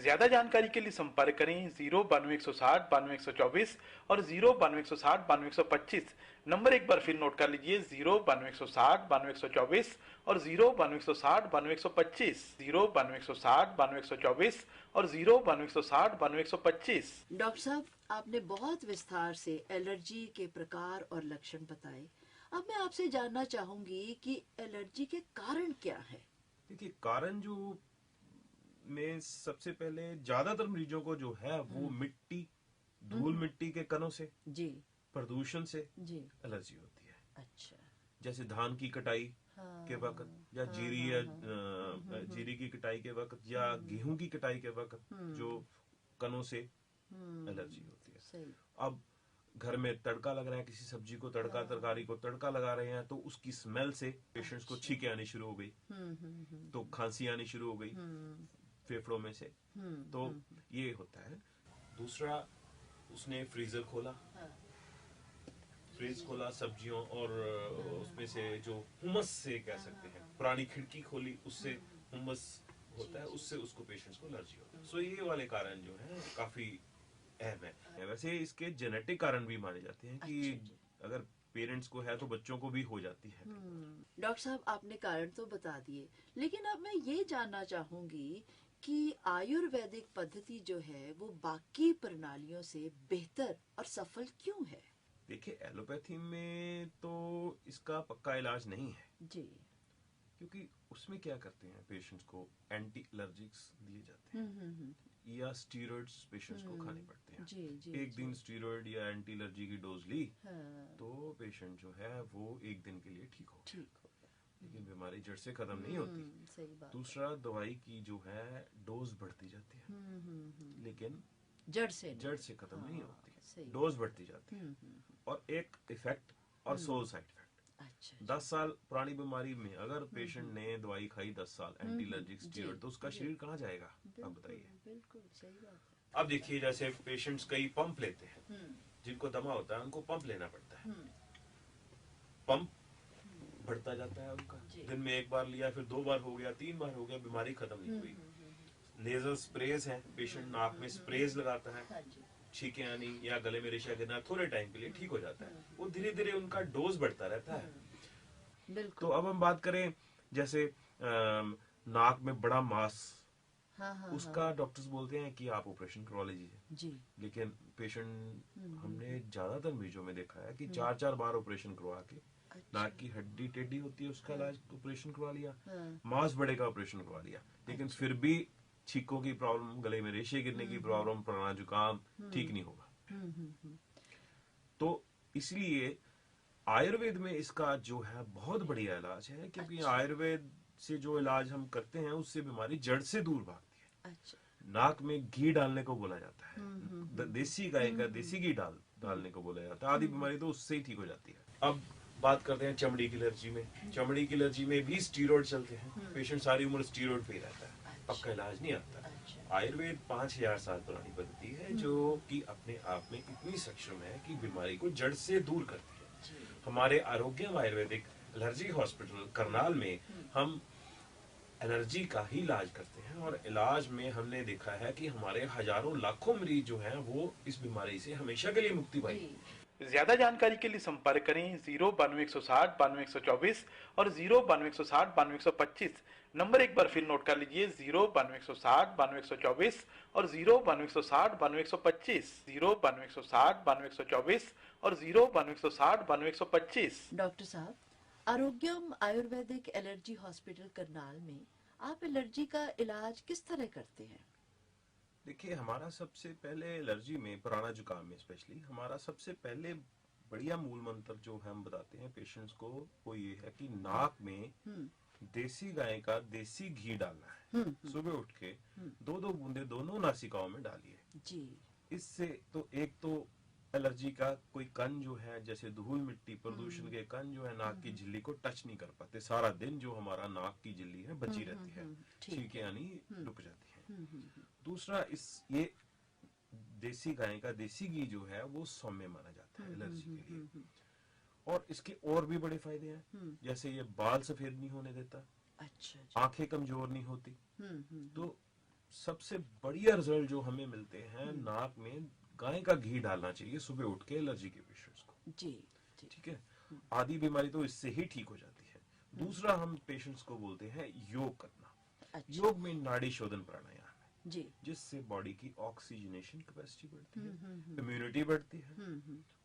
ज्यादा जानकारी के लिए संपर्क करें 09260 92124 और 09260 92125। नंबर एक बार फिर नोट कर लीजिए 09260 92124 और 09260 92125, 09260 92124 और 09260 92125। डॉक्टर साहब, आपने बहुत विस्तार से एलर्जी के प्रकार और लक्षण बताए। अब मैं आपसे जानना चाहूंगी कि एलर्जी के कारण क्या है। देखिए, कारण जो में सबसे पहले ज्यादातर मरीजों को जो है वो मिट्टी, धूल मिट्टी के कणों से जी, प्रदूषण से जी एलर्जी होती है। अच्छा, जैसे धान की कटाई के वक्त, या जीरी या जीरी की कटाई के वक्त, या गेहूं की कटाई के वक्त जो कणों से एलर्जी होती है। सही। अब घर में तड़का लग रहा है, किसी सब्जी को तड़का, तरकारी को तड़का लगा रहे हैं, तो उसकी स्मेल से पेशेंट्स को छींकें आनी शुरू हो गई, तो खांसी आनी शुरू हो गई फेफड़ों में से, तो ये होता है। दूसरा, उसने फ्रीजर खोला, फ्रिज खोला सब्जियों, और उसमें से जो हुमस से कह सकते हैं, पुरानी खिड़की खोली, उससे हुमस होता है, उससे उसको पेशेंट्स को एलर्जी होता है। सो ये वाले कारण जो है काफी अहम है। वैसे इसके जेनेटिक कारण भी माने जाते हैं कि अगर पेरेंट्स को है तो बच्चों को भी हो जाती है। डॉक्टर साहब, आपने कारण तो बता दिए, लेकिन अब मैं ये जानना चाहूंगी कि आयुर्वेदिक पद्धति जो है वो बाकी प्रणालियों से बेहतर और सफल क्यों है। देखिए, एलोपैथी में तो इसका पक्का इलाज नहीं है जी, क्योंकि उसमें क्या करते हैं, पेशेंट्स को एंटी एलर्जिक्स दिए जाते हैं या स्टीरॉइड्स पेशेंट्स को खाने पड़ते हैं। जी, जी, एक दिन स्टीरॉइड या एंटी एलर्जी की डोज ली, तो पेशेंट जो है वो एक दिन के लिए ठीक हो गया, लेकिन बीमारी जड़ से खत्म नहीं होती। सही बात। दूसरा, दवाई की जो है डोज बढ़ती जाती है, लेकिन जड़ से खत्म नहीं होती, डोज बढ़ती जाती है, और एक इफेक्ट और सोल साइड इफेक्ट। 10 साल पुरानी बीमारी में अगर पेशेंट ने दवाई खाई 10 साल एंटी एलर्जिक स्टीरॉइड, तो उसका शरीर कहाँ जाएगा, आप बताइए। बिल्कुल सही बात है। अब देखिए, जैसे पेशेंट्स कई पंप लेते हैं, जिनको दमा होता है उनको पंप लेना पड़ता है, पंप बढ़ता जाता है उनका, दिन में एक बार लिया, फिर 2 बार हो गया, 3 बार हो गया, बीमारी खत्म नहीं हुई। लेजर स्प्रेज है, पेशेंट नाक में स्प्रेज लगाता है, छींकें आनी या गले में रेशा गिरना थोड़े टाइम के लिए ठीक हो जाता है, वो धीरे धीरे उनका डोज बढ़ता रहता है। तो अब हम बात करें जैसे नाक में बड़ा मांस, उसका डॉक्टर्स बोलते हैं कि आप ऑपरेशन करवा लीजिए जी, लेकिन पेशेंट हमने ज्यादातर मरीजों में देखा है कि 4-4 बार ऑपरेशन करवा के, नाक की हड्डी टेढ़ी होती है उसका इलाज ऑपरेशन करवा लिया, मांस बड़े का ऑपरेशन करवा लिया, लेकिन फिर भी छींकों की प्रॉब्लम, गले में रेशे गिरने की प्रॉब्लम, पुराना जुकाम ठीक नहीं होगा। तो इसलिए आयुर्वेद में इसका जो है बहुत बढ़िया इलाज है, क्योंकि आयुर्वेद से जो इलाज हम करते हैं उससे बीमारी जड़ से दूर भागती है। नाक में घी डालने को बोला जाता है, देसी गाय का देसी घी डालने को बोला जाता है। आधी बीमारी तो उससे ही ठीक हो जाती है। अब बात करते हैं चमड़ी की एलर्जी में। चमड़ी की एलर्जी में भी स्टीरॉइड चलते हैं, पेशेंट सारी उम्र स्टीरॉइड पे ही रहता है, पक्का इलाज नहीं आता। आयुर्वेद 5000 साल पुरानी पद्धति है जो कि अपने आप में इतनी सक्षम है कि बीमारी को जड़ से दूर करती है। हमारे आरोग्यम आयुर्वेदिक एलर्जी हॉस्पिटल करनाल में हम एलर्जी का ही इलाज करते हैं और इलाज में हमने देखा है कि हमारे हजारों लाखों मरीज जो हैं वो इस बीमारी से हमेशा के लिए मुक्ति पाई। ज्यादा जानकारी के लिए संपर्क करें 09260 9224 और 09260 9225। नंबर एक बार फिर नोट कर लीजिए 09260 9224 और 09260 9225, 09260 9224 और 09260 9225। डॉक्टर साहब, आरोग्यम आयुर्वेदिक एलर्जी हॉस्पिटल करनाल में आप एलर्जी का इलाज किस तरह करते हैं? देखिए, हमारा सबसे पहले एलर्जी में, पुराना जुकाम में स्पेशली, हमारा सबसे पहले बढ़िया मूल मंत्र जो हम बताते हैं पेशेंट्स को वो ये है कि नाक में देसी गाय का देसी घी डालना है। सुबह उठ के 2-2 बूंदे दोनों नासिकाओं में डालिए जी। इससे तो एक तो एलर्जी का कोई कण जो है, जैसे धूल मिट्टी प्रदूषण के कण जो है नाक की झिल्ली को टच नहीं कर पाते, सारा दिन जो हमारा नाक की झिल्ली है बची रहती है, ठीक है, यानी रुक जाती है। दूसरा, ये देसी गाय का देसी घी जो है वो सौम्य माना जाता है एलर्जी के लिए, और इसके और भी बड़े फायदे हैं, जैसे ये बाल सफेद नहीं होने देता, अच्छा, आंखें कमजोर नहीं होती। तो सबसे बढ़िया रिजल्ट जो हमें मिलते हैं, नाक में गाय का घी डालना चाहिए सुबह उठ के एलर्जी के पेशेंट्स को जी। ठीक है, आधी बीमारी तो इससे ही ठीक हो जाती है। दूसरा, हम पेशेंट्स को बोलते हैं योग करना। अच्छा। योग में नाड़ी शोधन प्राणायाम है जी, जिससे बॉडी की ऑक्सीजनेशन कैपेसिटी बढ़ती है, इम्यूनिटी बढ़ती है,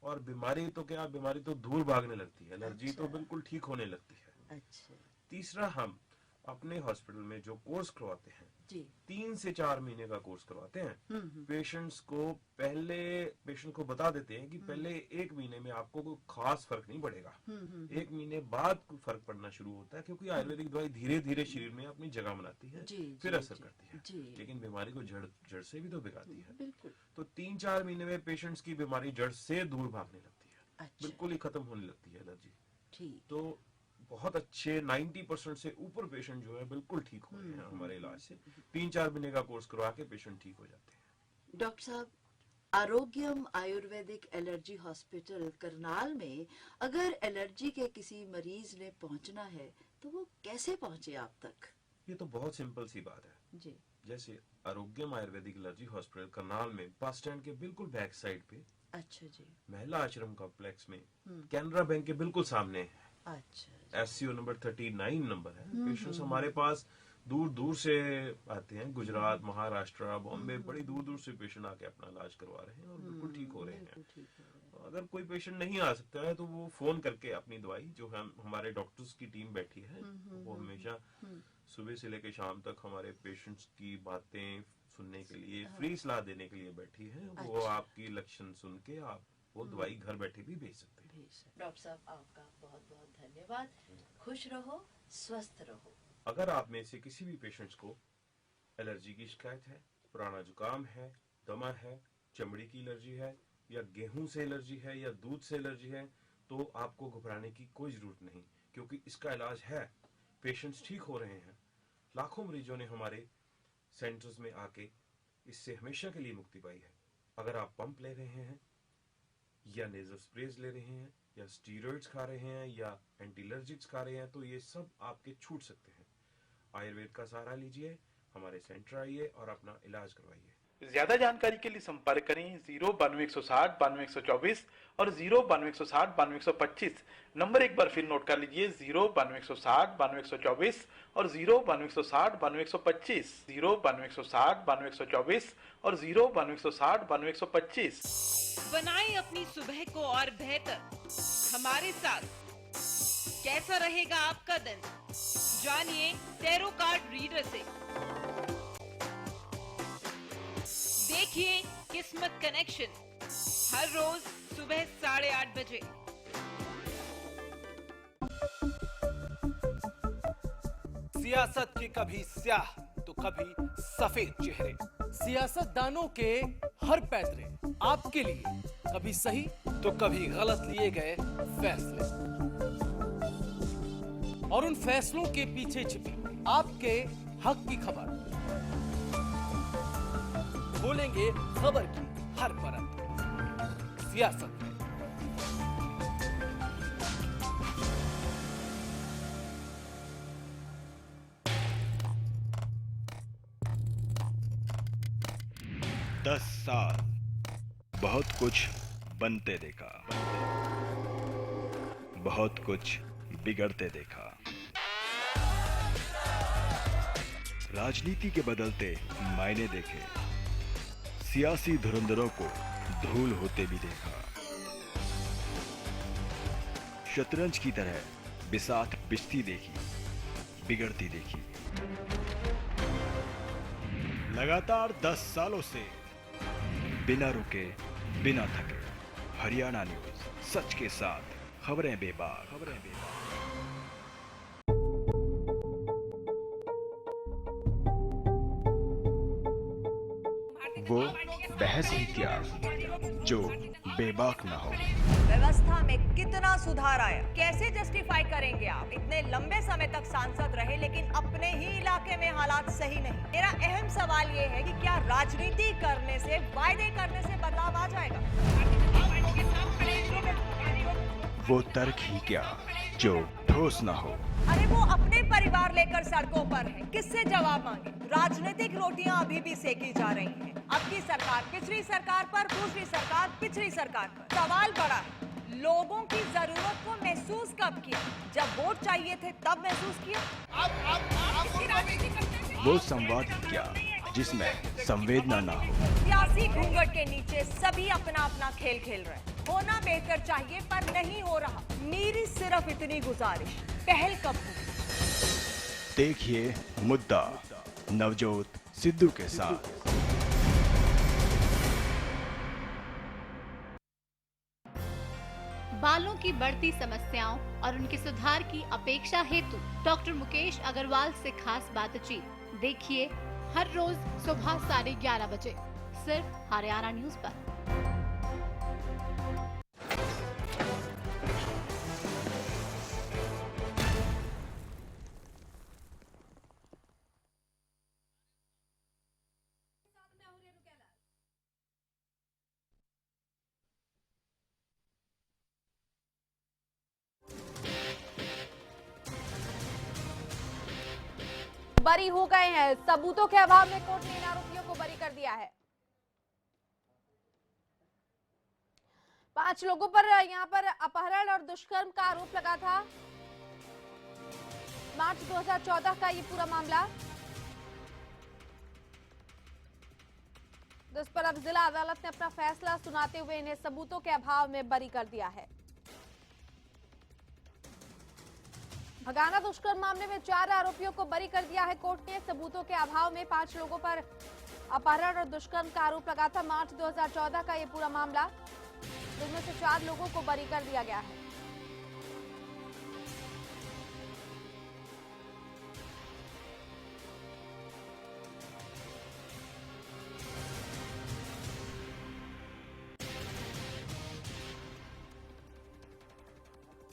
और बीमारी तो क्या, बीमारी तो दूर भागने लगती है, एलर्जी तो बिल्कुल ठीक होने लगती है। अच्छा। तीसरा, हम अपने हॉस्पिटल में जो कोर्स करवाते हैं जी, 3 से 4 महीने का कोर्स करवाते हैं। पेशेंट्स को बता देते हैं कि पहले 1 महीने में आपको कोई खास फर्क नहीं पड़ेगा, 1 महीने बाद फर्क पड़ना शुरू होता है, क्योंकि आयुर्वेदिक दवाई धीरे धीरे शरीर में अपनी जगह बनाती है, फिर असर करती है, लेकिन बीमारी को जड़ से भी तो बिगाती है। तो 3-4 महीने में पेशेंट्स की बीमारी जड़ से दूर भागने लगती है, बिल्कुल ही खत्म होने लगती है एलर्जी। तो बहुत अच्छे 90% से ऊपर पेशेंट जो है बिल्कुल ठीक हो रहे हैं हमारे इलाज से। 3-4 महीने का कोर्स करवा के पेशेंट ठीक हो जाते हैं। डॉक्टर साहब, आरोग्यम आयुर्वेदिक एलर्जी हॉस्पिटल करनाल में अगर एलर्जी के किसी मरीज ने पहुंचना है तो वो कैसे पहुंचे आप तक? ये तो बहुत सिंपल सी बात है जी। जैसे आरोग्यम आयुर्वेदिक एलर्जी हॉस्पिटल करनाल में बस स्टैंड के बिल्कुल बैक साइड पे, अच्छा जी, महिला आश्रम कॉम्प्लेक्स में, कैनरा बैंक के बिल्कुल सामने है। अच्छा, SCO नंबर 39 नंबर है। पेशेंट्स हमारे पास दूर दूर से आते हैं, गुजरात, महाराष्ट्र, बॉम्बे, बड़ी दूर दूर से पेशेंट आके अपना इलाज करवा रहे हैं और बिल्कुल ठीक हो रहे हैं। अगर कोई पेशेंट नहीं आ सकता है तो वो फोन करके अपनी दवाई, जो हम हमारे डॉक्टर्स की टीम बैठी है, वो हमेशा सुबह से लेकर शाम तक हमारे पेशेंट्स की बातें सुनने के लिए, फ्री सलाह देने के लिए बैठी है। वो आपकी लक्षण सुन के आप वो दवाई घर बैठे भी भेज सकते हैं। डॉक्टर साहब, आपका बहुत बहुत धन्यवाद। खुश रहो, स्वस्थ रहो। अगर आप में से किसी भी पेशेंट्स को एलर्जी की शिकायत है, पुराना जुकाम है, दमा है, चमड़ी की एलर्जी है, या गेहूं से एलर्जी है, या दूध से एलर्जी है, तो आपको घबराने की कोई जरूरत नहीं, क्योंकि इसका इलाज है। पेशेंट्स ठीक हो रहे हैं। लाखों मरीजों ने हमारे सेंटर्स में आके इससे हमेशा के लिए मुक्ति पाई है। अगर आप पंप ले रहे हैं, या नेजल स्प्रेज ले रहे हैं, या स्टीरॉइड्स खा रहे हैं, या एंटीएलर्जिक्स खा रहे हैं, तो ये सब आपके छूट सकते हैं। आयुर्वेद का सहारा लीजिए, हमारे सेंटर आइए और अपना इलाज करवाइए। ज्यादा जानकारी के लिए संपर्क करें 09260 9224 और 09260 9225। नंबर एक बार फिर नोट कर लीजिए 09260 9224 और 09260 9225, 09260 9224 और 09260 9225। बनाएं अपनी सुबह को और बेहतर हमारे साथ। कैसा रहेगा आपका दिन, जानिए टैरो कार्ड रीडर से। देखिए किस्मत कनेक्शन हर रोज सुबह 8:30 बजे। सियासत के कभी स्याह तो कभी सफेद चेहरे, सियासतदानों के हर पैतरे आपके लिए कभी सही तो कभी गलत लिए गए फैसले, और उन फैसलों के पीछे छिपी आपके हक की खबर। खोलेंगे खबर की हर परत सियासत में। दस साल बहुत कुछ बनते देखा, बहुत कुछ बिगड़ते देखा। राजनीति के बदलते मायने देखे, सियासी धुरंधरों को धूल होते भी देखा। शतरंज की तरह बिसात बिछती देखी, बिगड़ती देखी। लगातार 10 सालों से बिना रुके, बिना थके, हरियाणा न्यूज सच के साथ, खबरें बेबाक, खबरें बेबाक। वो बहस ही क्या जो बेबाक ना हो। व्यवस्था में कितना सुधार आया, कैसे जस्टिफाई करेंगे आप? इतने लंबे समय तक सांसद रहे लेकिन अपने ही इलाके में हालात सही नहीं। मेरा अहम सवाल ये है कि क्या राजनीति करने से, वायदे करने से बदलाव आ जाएगा? वो तर्क ही क्या जो ठोस ना हो। अरे वो अपने परिवार लेकर सड़कों पर है, किससे जवाब मांगे? राजनीतिक रोटियां अभी भी सेकी जा रही हैं। अब की सरकार पिछली सरकार पर, दूसरी सरकार पिछली सरकार पर। सवाल बड़ा है, लोगों की जरूरत को महसूस कब किया? जब वोट चाहिए थे तब महसूस किया? वो संवाद ही क्या जिसमें संवेदना ना हो। सियासी घूंघट के नीचे सभी अपना अपना खेल खेल रहे हैं। होना बेहतर चाहिए पर नहीं हो रहा। मेरी सिर्फ इतनी गुजारिश, पहल कब होगी? देखिए मुद्दा नवजोत सिद्धू के साथ। बालों की बढ़ती समस्याओं और उनके सुधार की अपेक्षा हेतु डॉक्टर मुकेश अग्रवाल से खास बातचीत देखिए हर रोज सुबह 11:30 बजे सिर्फ हरियाणा न्यूज पर। बरी हो गए हैं। सबूतों के अभाव में कोर्ट ने इन आरोपियों को बरी कर दिया है। 5 लोगों पर यहां पर अपहरण और दुष्कर्म का आरोप लगा था। मार्च 2014 का ये पूरा मामला, जिस पर अब जिला अदालत ने अपना फैसला सुनाते हुए इन्हें सबूतों के अभाव में बरी कर दिया है। भगाना दुष्कर्म मामले में 4 आरोपियों को बरी कर दिया है कोर्ट ने। सबूतों के अभाव में 5 लोगों पर अपहरण और दुष्कर्म का आरोप लगा था। मार्च 2014 का ये पूरा मामला, जिसमें से 4 लोगों को बरी कर दिया गया है।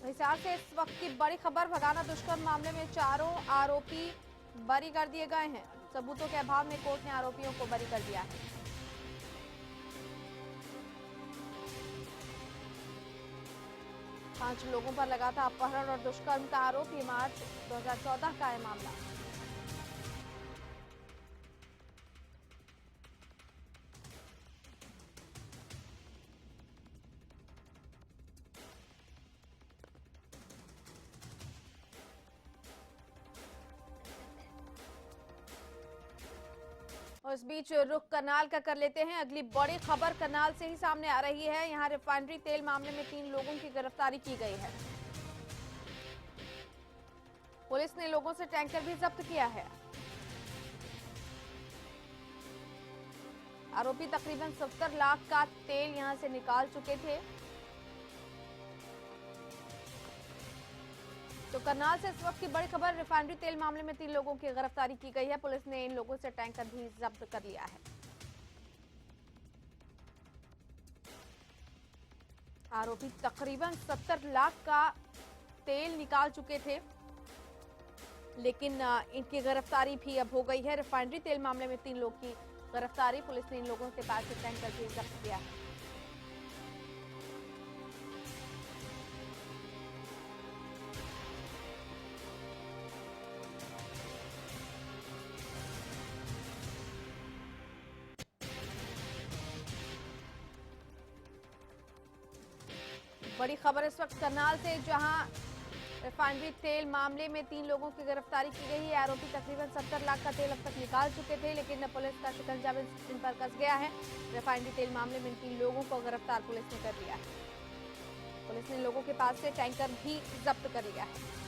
हिसार से इस वक्त की बड़ी खबर, भगाना दुष्कर्म मामले में 4 आरोपी बरी कर दिए गए हैं। सबूतों के अभाव में कोर्ट ने आरोपियों को बरी कर दिया है। पांच लोगों पर लगा था अपहरण और दुष्कर्म का आरोप। ये मार्च 2014 का है मामला। और इस बीच रुख करनाल का कर लेते हैं। अगली बड़ी खबर करनाल से ही सामने आ रही है। यहां रिफाइनरी तेल मामले में 3 लोगों की गिरफ्तारी की गई है। पुलिस ने लोगों से टैंकर भी जब्त किया है। आरोपी तकरीबन 70 लाख का तेल यहां से निकाल चुके थे। तो करनाल से इस वक्त की बड़ी खबर, रिफाइनरी तेल मामले में 3 लोगों की गिरफ्तारी की गई है। पुलिस ने इन लोगों से टैंकर भी जब्त कर लिया है। आरोपी तकरीबन 70 लाख का तेल निकाल चुके थे, लेकिन इनकी गिरफ्तारी भी अब हो गई है। रिफाइनरी तेल मामले में 3 लोग की गिरफ्तारी, पुलिस ने इन लोगों के पास से टैंकर भी जब्त किया है। बड़ी खबर इस वक्त करनाल से, जहां रिफाइनरी तेल मामले में 3 लोगों की गिरफ्तारी की गई है। आरोपी तकरीबन 70 लाख का तेल अब तक निकाल चुके थे, लेकिन पुलिस का शिकंजा भी इन पर कस गया है। रिफाइनरी तेल मामले में इन 3 लोगों को गिरफ्तार पुलिस ने कर लिया है। पुलिस ने इन लोगों के पास से टैंकर भी जब्त कर लिया है।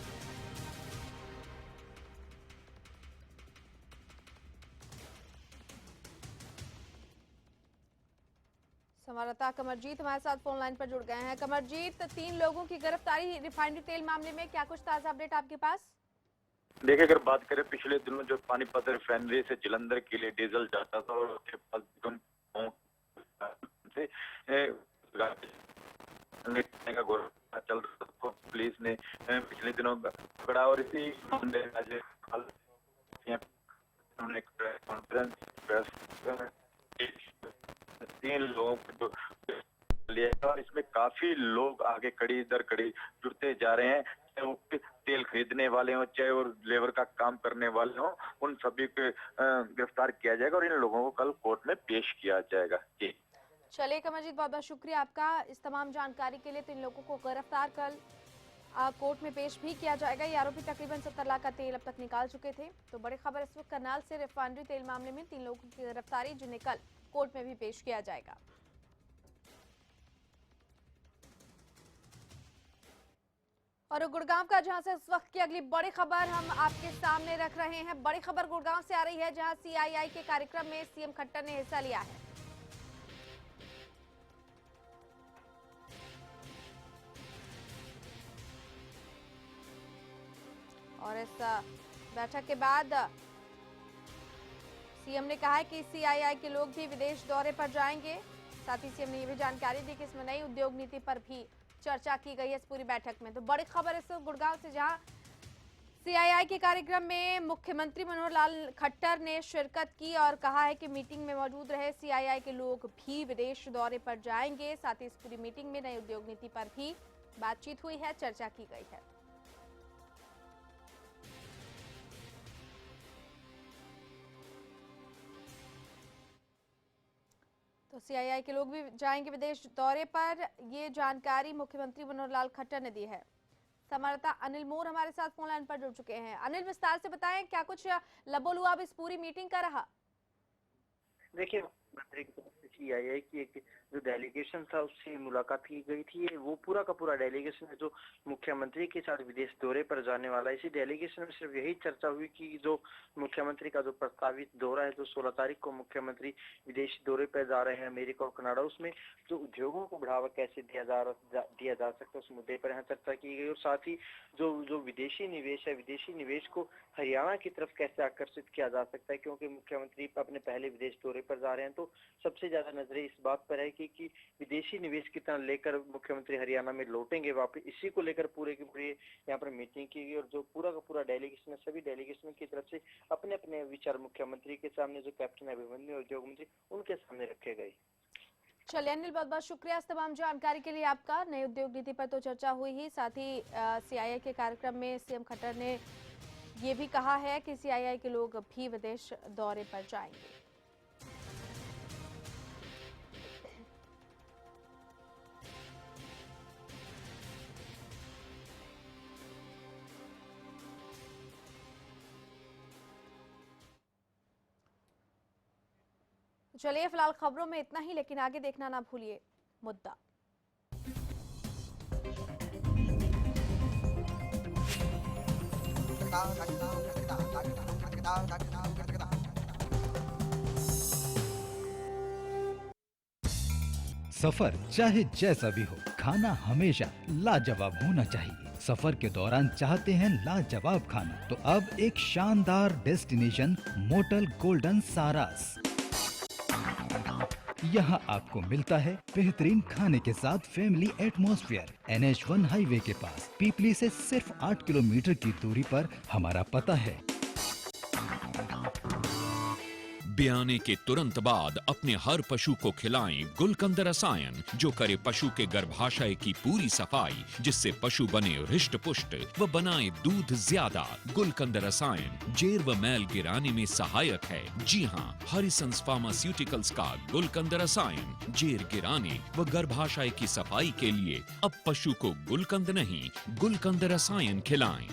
संवाददाता कमरजीत हमारे साथ फोन लाइन पर जुड़ गए हैं। कमरजीत, 3 लोगों की गिरफ्तारी रिफाइनरी तेल मामले में, क्या कुछ ताजा अपडेट आपके पास? देखिए, अगर बात करें पिछले दिनों जो पानीपत रिफाइनरी से जलंधर के लिए डीजल जाता था और उसके पास चल रहा था, पुलिस ने पिछले दिनों पकड़ा और इसी मामले में आज कॉन्फ्रेंस 3 लोगों को लिया और इसमें काफी लोग आगे कड़ी दर कड़ी जुड़ते जा रहे हैं, चाहे वो तेल खरीदने वाले हों, चाहे वो लेबर का काम करने वाले हों, उन सभी को गिरफ्तार किया जाएगा और इन लोगों को कल कोर्ट में पेश किया जाएगा। जी चलिए कमरजीत, बहुत बहुत शुक्रिया आपका इस तमाम जानकारी के लिए। तो इन लोगों को गिरफ्तार कल कोर्ट में पेश भी किया जाएगा। ये आरोपी तकरीबन 70 लाख का तेल अब तक निकाल चुके थे। तो बड़ी खबर इस वक्त करनाल से, रिफाइनरी तेल मामले में 3 लोगों की गिरफ्तारी, जिन्हें कल कोर्ट में भी पेश किया जाएगा। और गुड़गांव का, जहां से इस वक्त की अगली बड़ी खबर हम आपके सामने रख रहे हैं। बड़ी खबर गुड़गांव से आ रही है, जहां सीआईआई के कार्यक्रम में सीएम खट्टर ने हिस्सा लिया है। और इस बैठक के बाद सीएम ने कहा है कि सीआईआई के लोग भी विदेश दौरे पर जाएंगे। साथ ही सीएम ने यह भी जानकारी दी कि इसमें नई उद्योग नीति पर भी चर्चा की गई है इस पूरी बैठक में। तो बड़ी खबर इस गुड़गांव से, जहां सीआईआई के कार्यक्रम में मुख्यमंत्री मनोहर लाल खट्टर ने शिरकत की और कहा है कि मीटिंग में मौजूद रहे सीआईआई के लोग भी विदेश दौरे पर जाएंगे। साथ ही इस पूरी मीटिंग में नई उद्योग नीति पर भी बातचीत हुई है, चर्चा की गई है। तो सीआईआई के लोग भी जाएंगे विदेश दौरे पर, ये जानकारी मुख्यमंत्री मनोहर लाल खट्टर ने दी है। संवाददाता अनिल मोर हमारे साथ फोन लाइन पर जुड़ चुके हैं। अनिल, विस्तार से बताएं, क्या कुछ लबोलुआब इस पूरी मीटिंग का रहा? देखिए, मंत्री की तरफ से सीआईआई की एक जो डेलीगेशन था उससे मुलाकात की गई थी। वो पूरा का पूरा डेलीगेशन है जो मुख्यमंत्री के साथ विदेश दौरे पर जाने वाला है। इसी डेलीगेशन में सिर्फ यही चर्चा हुई कि जो मुख्यमंत्री का जो प्रस्तावित दौरा है, जो 16 तारीख को मुख्यमंत्री विदेशी दौरे पर जा रहे हैं अमेरिका और कनाडा, उसमें जो उद्योगों को बढ़ावा कैसे दिया जा सकता है, उस मुद्दे पर यहाँ चर्चा की गई। और साथ ही जो विदेशी निवेश है, विदेशी निवेश को हरियाणा की तरफ कैसे आकर्षित किया जा सकता है, क्योंकि मुख्यमंत्री अपने पहले विदेश दौरे पर जा रहे हैं। तो सबसे ज्यादा नजरें इस बात पर है कि विदेशी निवेश कितना लेकर मुख्यमंत्री हरियाणा में लौटेंगे वापस, इसी को लेकर पूरे की पूरी यहाँ पर मीटिंग की गई। और जो पूरा का पूरा डेलीगेशन है, सभी डेलीगेशन की तरफ से अपने अपने विचार मुख्यमंत्री के सामने, जो कैप्टन अभिमन्यु और उद्योग मंत्री, उनके सामने रखे गए। चलिए अनिल, बहुत बहुत शुक्रिया इस तमाम जानकारी के लिए आपका। नई उद्योग नीति पर तो चर्चा हुई ही, साथ ही सीआईआई के कार्यक्रम में सीएम खट्टर ने ये भी कहा है कि सीआईआई के लोग भी विदेश दौरे पर जाएंगे। चलिए फिलहाल खबरों में इतना ही, लेकिन आगे देखना ना भूलिए मुद्दा। सफर चाहे जैसा भी हो, खाना हमेशा लाजवाब होना चाहिए। सफर के दौरान चाहते हैं लाजवाब खाना, तो अब एक शानदार डेस्टिनेशन मोटल गोल्डन सारास। यहाँ आपको मिलता है बेहतरीन खाने के साथ फैमिली एटमॉस्फेयर। NH1 हाईवे के पास पीपली से सिर्फ 8 किलोमीटर की दूरी पर हमारा पता है। ब्याने के तुरंत बाद अपने हर पशु को खिलाएं गुलकंद रसायन, जो करे पशु के गर्भाशय की पूरी सफाई, जिससे पशु बने हृष्ट पुष्ट व बनाए दूध ज्यादा। गुलकंद रसायन जेर व मैल गिराने में सहायक है। जी हाँ, हरिसंस फार्मास्यूटिकल्स का गुलकंद रसायन जेर गिराने व गर्भाशय की सफाई के लिए अब पशु को गुलकंद नहीं, गुलकंद रसायन खिलाएं।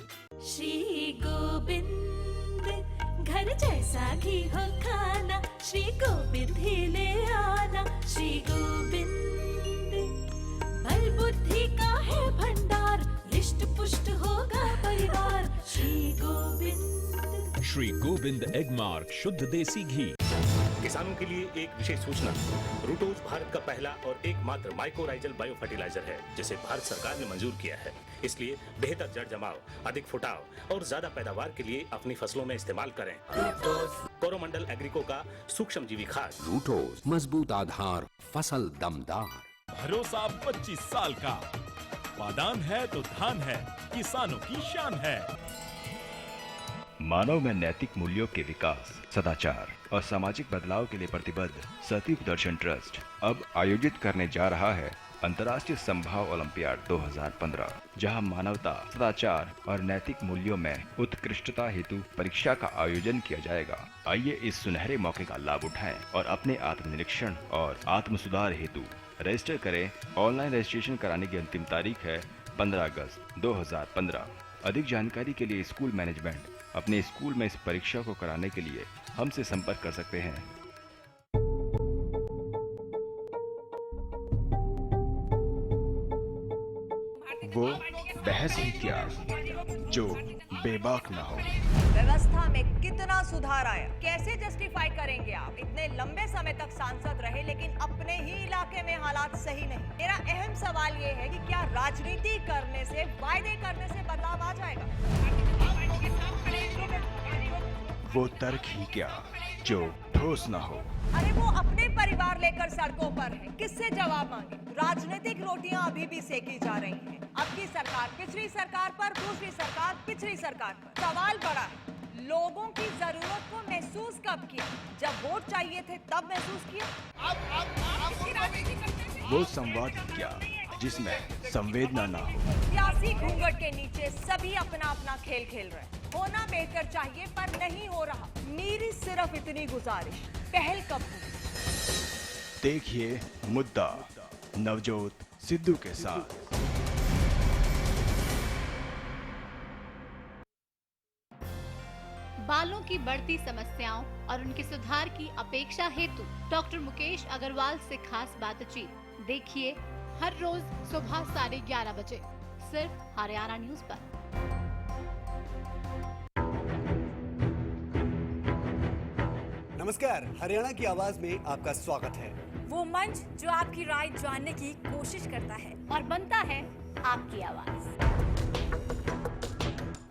श्री गोविंद घर जैसा घी हो खाना, श्री गोविंद ही ले आना। श्री गोविंद बल बुद्धि का है भंडार, रिष्ट पुष्ट होगा परिवार। श्री गोविंद। श्री गोविंद एग मार्क शुद्ध देसी घी। किसानों के लिए एक विशेष सूचना। रूटोज भारत का पहला और एकमात्र माइक्रोराइजल बायो फर्टिलाइजर है, जिसे भारत सरकार ने मंजूर किया है। इसलिए बेहतर जड़ जमाव, अधिक फुटाव और ज्यादा पैदावार के लिए अपनी फसलों में इस्तेमाल करें। कोरोमंडल एग्रीको का सूक्ष्म जीवी खाद। रूटोज मजबूत आधार, फसल दमदार। भरोसा 25 साल का। बादाम है तो धान है, किसानों की शान है। मानव में नैतिक मूल्यों के विकास, सदाचार और सामाजिक बदलाव के लिए प्रतिबद्ध सतयुग दर्शन ट्रस्ट अब आयोजित करने जा रहा है अंतर्राष्ट्रीय संभाव ओलंपियाड 2015, जहां मानवता, सदाचार और नैतिक मूल्यों में उत्कृष्टता हेतु परीक्षा का आयोजन किया जाएगा। आइए इस सुनहरे मौके का लाभ उठाएं और अपने आत्मनिरीक्षण और आत्म सुधार हेतु रजिस्टर करें। ऑनलाइन रजिस्ट्रेशन कराने की अंतिम तारीख है 15 अगस्त 2015। अधिक जानकारी के लिए स्कूल मैनेजमेंट अपने स्कूल में इस परीक्षा को कराने के लिए हमसे संपर्क कर सकते हैं। वो बहस ही क्या जो बेबाक ना हो। व्यवस्था में कितना सुधार आया, कैसे जस्टिफाई करेंगे आप? इतने लंबे समय तक सांसद रहे लेकिन अपने ही इलाके में हालात सही नहीं। मेरा अहम सवाल ये है कि क्या राजनीति करने से, वायदे करने से बदलाव आ जाएगा? वो तर्क ही क्या जो ठोस ना हो। अरे वो अपने परिवार लेकर सड़कों पर है, किससे जवाब मांगे? राजनीतिक रोटियां अभी भी सेकी जा रही हैं। अब की सरकार पिछली सरकार पर, दूसरी सरकार पिछली सरकार पर। सवाल बड़ा है, लोगों की जरूरत को महसूस कब किया? जब वोट चाहिए थे तब महसूस किया? वो संवाद ही क्या जिसमें संवेदना ना हो। सियासी घूंघट के नीचे सभी अपना अपना खेल खेल रहे हैं। होना बेहतर चाहिए पर नहीं हो रहा। मेरी सिर्फ इतनी गुजारिश, पहल कब होगी? देखिए मुद्दा नवजोत सिद्धू के साथ। बालों की बढ़ती समस्याओं और उनके सुधार की अपेक्षा हेतु डॉक्टर मुकेश अग्रवाल से खास बातचीत देखिए हर रोज सुबह 11:30 बजे सिर्फ हरियाणा न्यूज पर। नमस्कार, हरियाणा की आवाज में आपका स्वागत है। वो मंच जो आपकी राय जानने की कोशिश करता है और बनता है आपकी आवाज।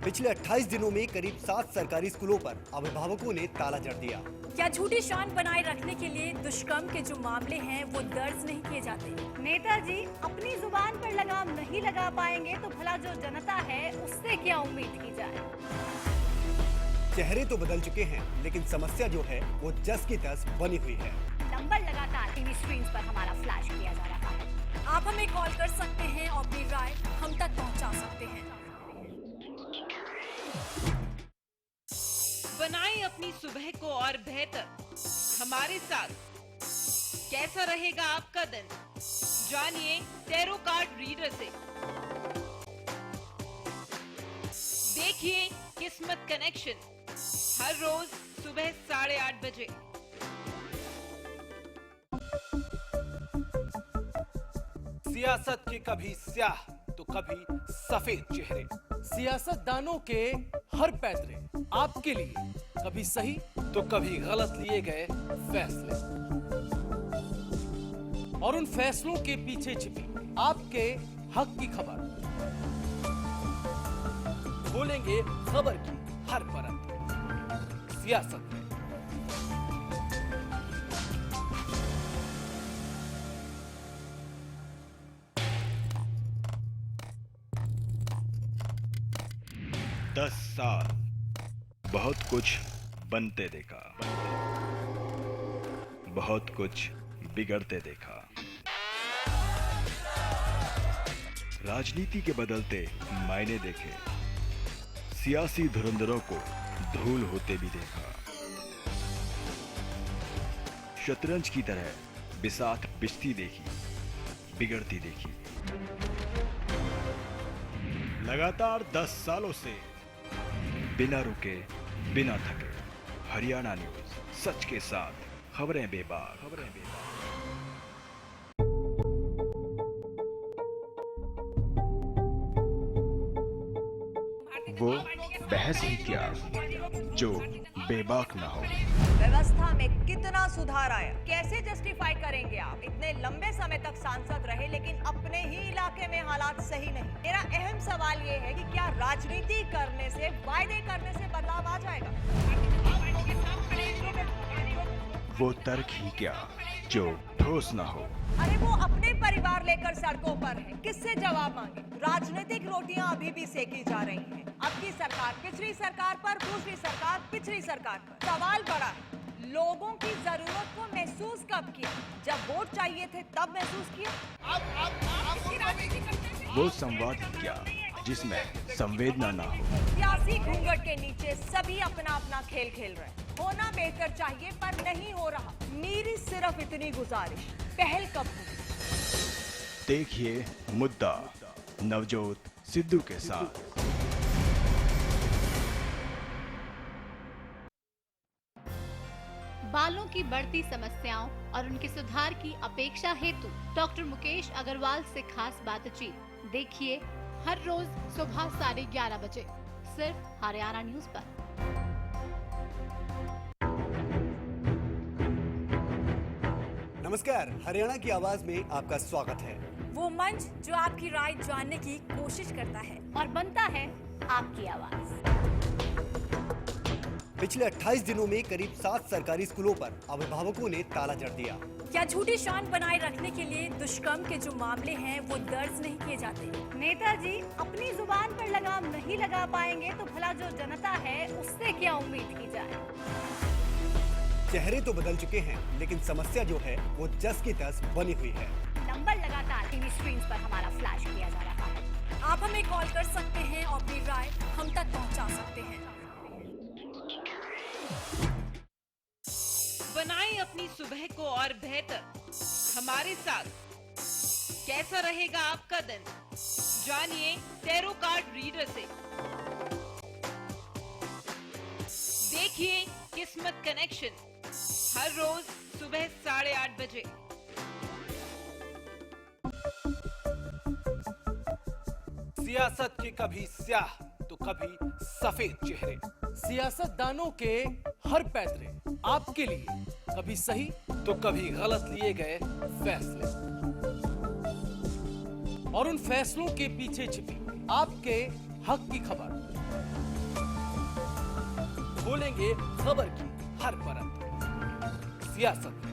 पिछले 28 दिनों में करीब 7 सरकारी स्कूलों पर अभिभावकों ने ताला जड़ दिया। क्या झूठी शान बनाए रखने के लिए दुष्कर्म के जो मामले हैं वो दर्ज नहीं किए जाते? नेताजी अपनी जुबान पर लगाम नहीं लगा पाएंगे तो भला जो जनता है उससे क्या उम्मीद की जाए? चेहरे तो बदल चुके हैं लेकिन समस्या जो है वो जस की तस बनी हुई है। नंबर लगातार टीवी स्क्रीन पर हमारा फ्लैश किया जा रहा है। आप हमें कॉल कर सकते हैं और अपनी राय हम तक पहुंचा सकते हैं। बनाएं अपनी सुबह को और बेहतर हमारे साथ। कैसा रहेगा आपका दिन? जानिए टैरो कार्ड रीडर से। देखिए किस्मत कनेक्शन हर रोज सुबह 8:30 बजे। सियासत के कभी स्याह तो कभी सफेद चेहरे, सियासतदानों के हर पैतरे आपके लिए कभी सही तो कभी गलत लिए गए फैसले, और उन फैसलों के पीछे छिपी आपके हक की खबर। खोलेंगे खबर की हर परत सियासत में। 10 साल बहुत कुछ बनते देखा, बहुत कुछ बिगड़ते देखा। राजनीति के बदलते मायने देखे, सियासी धुरंधरों को धूल होते भी देखा। शतरंज की तरह बिसात बिछती देखी, बिगड़ती देखी। लगातार 10 सालों से बिना रुके, बिना थके, हरियाणा न्यूज सच के साथ, खबरें बेबाक। वो बहस ही क्या जो बेबाक ना हो। व्यवस्था में कितना सुधार आया, कैसे जस्टिफाई करेंगे आप? इतने लंबे समय तक सांसद रहे लेकिन अपने ही इलाके में हालात सही नहीं। मेरा अहम सवाल ये है कि क्या राजनीति करने से, वायदे करने से बदलाव आ जाएगा? वो तर्क ही क्या जो ठोस ना हो। अरे वो अपने परिवार लेकर सड़कों पर है, किससे जवाब मांगे? राजनीतिक रोटियां अभी भी सेकी जा रही हैं। अब की सरकार पिछली सरकार पर, दूसरी सरकार पिछली सरकार पर। सवाल बड़ा है, लोगों की जरूरत को महसूस कब किया? जब वोट चाहिए थे तब महसूस किया? वो संवाद ही क्या जिसमें संवेदना ना हो। सियासी घूंघट के नीचे सभी अपना अपना खेल खेल रहे हैं। होना बेहतर चाहिए पर नहीं हो रहा। मेरी सिर्फ इतनी गुजारिश, पहल कब होगी? देखिए मुद्दा नवजोत सिद्धू के साथ। बालों की बढ़ती समस्याओं और उनके सुधार की अपेक्षा हेतु डॉक्टर मुकेश अग्रवाल से खास बातचीत देखिए हर रोज सुबह 11:30 बजे सिर्फ हरियाणा न्यूज पर। नमस्कार, हरियाणा की आवाज में आपका स्वागत है। वो मंच जो आपकी राय जानने की कोशिश करता है और बनता है आपकी आवाज। पिछले 28 दिनों में करीब 7 सरकारी स्कूलों पर अभिभावकों ने ताला जड़ दिया। क्या झूठी शान बनाए रखने के लिए दुष्कर्म के जो मामले हैं वो दर्ज नहीं किए जाते? नेताजी अपनी जुबान पर लगाम नहीं लगा पाएंगे तो भला जो जनता है उससे क्या उम्मीद की जाए? चेहरे तो बदल चुके हैं लेकिन समस्या जो है वो जस की तस बनी हुई है। नंबर लगातार टीवी स्क्रीन पर हमारा फ्लैश किया जा रहा है। आप हमें कॉल कर सकते हैं और अपनी राय हम तक पहुंचा सकते हैं। बनाएं अपनी सुबह को और बेहतर हमारे साथ। कैसा रहेगा आपका दिन? जानिए टैरो कार्ड रीडर से। देखिए किस्मत कनेक्शन हर रोज सुबह 8:30 बजे। सियासत के कभी स्याह तो कभी सफेद चेहरे, सियासतदानों के हर फैसले आपके लिए कभी सही तो कभी गलत लिए गए फैसले, और उन फैसलों के पीछे छिपी आपके हक की खबर। बोलेंगे खबर की हर परत सियासत में।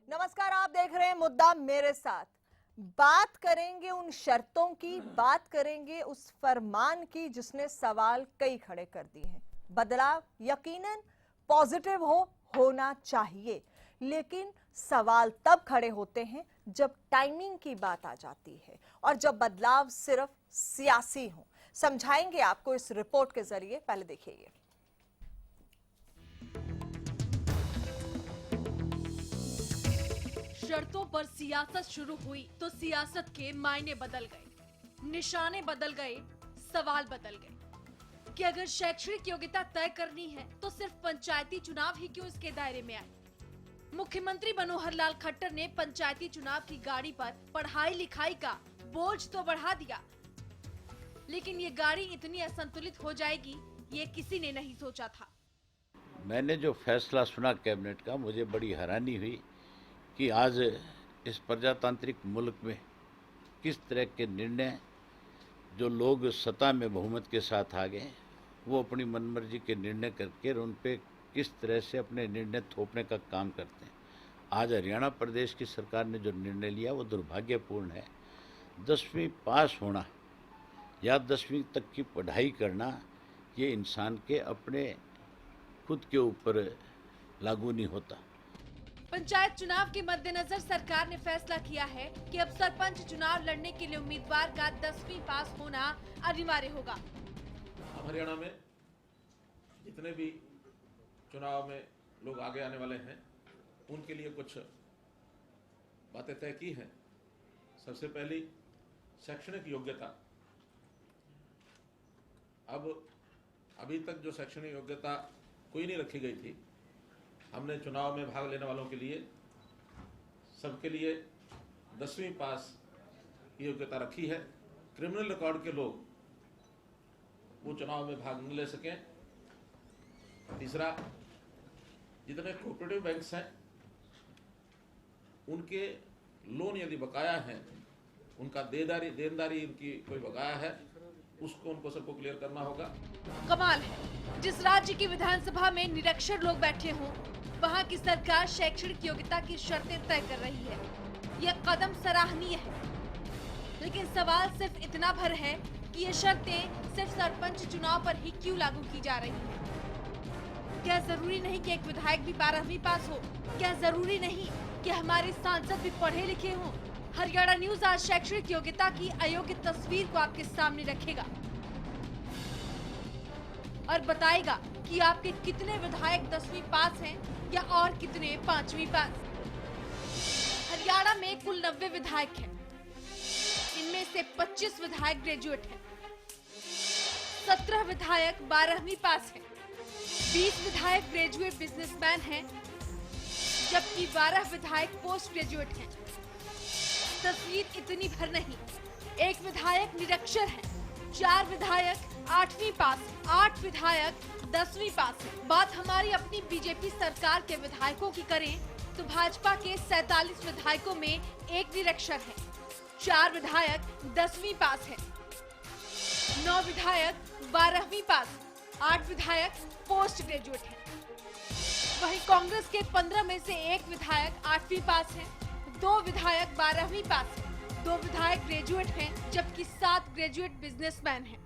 नमस्कार, आप देख रहे हैं मुद्दा मेरे साथ। बात करेंगे उन शर्तों की, बात करेंगे उस फरमान की जिसने सवाल कई खड़े कर दिए हैं। बदलाव यकीनन पॉजिटिव होना चाहिए, लेकिन सवाल तब खड़े होते हैं जब टाइमिंग की बात आ जाती है और जब बदलाव सिर्फ सियासी हो। समझाएंगे आपको इस रिपोर्ट के जरिए। पहले देखिए ये। शर्तों पर सियासत शुरू हुई तो सियासत के मायने बदल गए, निशाने बदल गए, सवाल बदल गए कि अगर शैक्षणिक योग्यता तय करनी है तो सिर्फ पंचायती चुनाव ही क्यों इसके दायरे में आए। मुख्यमंत्री मनोहर लाल खट्टर ने पंचायती चुनाव की गाड़ी पर पढ़ाई लिखाई का बोझ तो बढ़ा दिया, लेकिन ये गाड़ी इतनी असंतुलित हो जाएगी ये किसी ने नहीं सोचा था। मैंने जो फैसला सुना कैबिनेट का, मुझे बड़ी हैरानी हुई कि आज इस प्रजातांत्रिक मुल्क में किस तरह के निर्णय जो लोग सत्ता में बहुमत के साथ आ गए वो अपनी मनमर्जी के निर्णय करके उन पे किस तरह से अपने निर्णय थोपने का काम करते हैं। आज हरियाणा प्रदेश की सरकार ने जो निर्णय लिया वो दुर्भाग्यपूर्ण है। 10वीं पास होना या 10वीं तक की पढ़ाई करना ये इंसान के अपने खुद के ऊपर लागू नहीं होता। पंचायत चुनाव के मद्देनजर सरकार ने फैसला किया है कि अब सरपंच चुनाव लड़ने के लिए उम्मीदवार का 10वीं पास होना अनिवार्य होगा। अब हरियाणा में जितने भी चुनाव में लोग आगे आने वाले हैं उनके लिए कुछ बातें तय की हैं। सबसे पहली शैक्षणिक योग्यता। अब अभी तक जो शैक्षणिक योग्यता कोई नहीं रखी गई थी, हमने चुनाव में भाग लेने वालों के लिए सबके लिए 10वीं पास की योग्यता रखी है। क्रिमिनल रिकॉर्ड के लोग वो चुनाव में भाग नहीं ले सकें। तीसरा, जितने कोऑपरेटिव बैंक्स हैं उनके लोन यदि बकाया हैं, उनका देनदारी उनकी कोई बकाया है, उसको उनको सबको क्लियर करना होगा। कमाल है, जिस राज्य की विधानसभा में निरक्षर लोग बैठे हों, वहाँ की सरकार शैक्षणिक योग्यता की शर्तें तय कर रही है। यह कदम सराहनीय है, लेकिन सवाल सिर्फ इतना भर है कि ये शर्तें सिर्फ सरपंच चुनाव पर ही क्यों लागू की जा रही है। क्या जरूरी नहीं कि एक विधायक भी 12वीं पास हो? क्या जरूरी नहीं कि हमारे सांसद भी पढ़े लिखे हों? हरियाणा न्यूज आज शैक्षणिक योग्यता की अयोग्य तस्वीर को आपके सामने रखेगा और बताएगा कि आपके कितने विधायक 10वीं पास हैं या और कितने 5वीं पास। हरियाणा में कुल 90 विधायक हैं। इनमें से 25 विधायक ग्रेजुएट हैं, 17 विधायक 12वीं पास हैं, 20 विधायक ग्रेजुएट बिजनेसमैन हैं, जबकि 12 विधायक पोस्ट ग्रेजुएट हैं। तस्वीर इतनी भर नहीं, एक विधायक निरक्षर है, 4 विधायक 8वीं पास, 8 विधायक 10वीं पास है। बात हमारी अपनी बीजेपी सरकार के विधायकों की करें तो भाजपा के 47 विधायकों में एक निरक्षर है, 4 विधायक 10वीं पास है, 9 विधायक 12वीं पास, 8 विधायक पोस्ट ग्रेजुएट है। वहीं कांग्रेस के 15 में से एक विधायक 8वीं पास है, 2 विधायक 12वीं पास है, 2 विधायक ग्रेजुएट हैं, जबकि 7 ग्रेजुएट बिजनेसमैन हैं।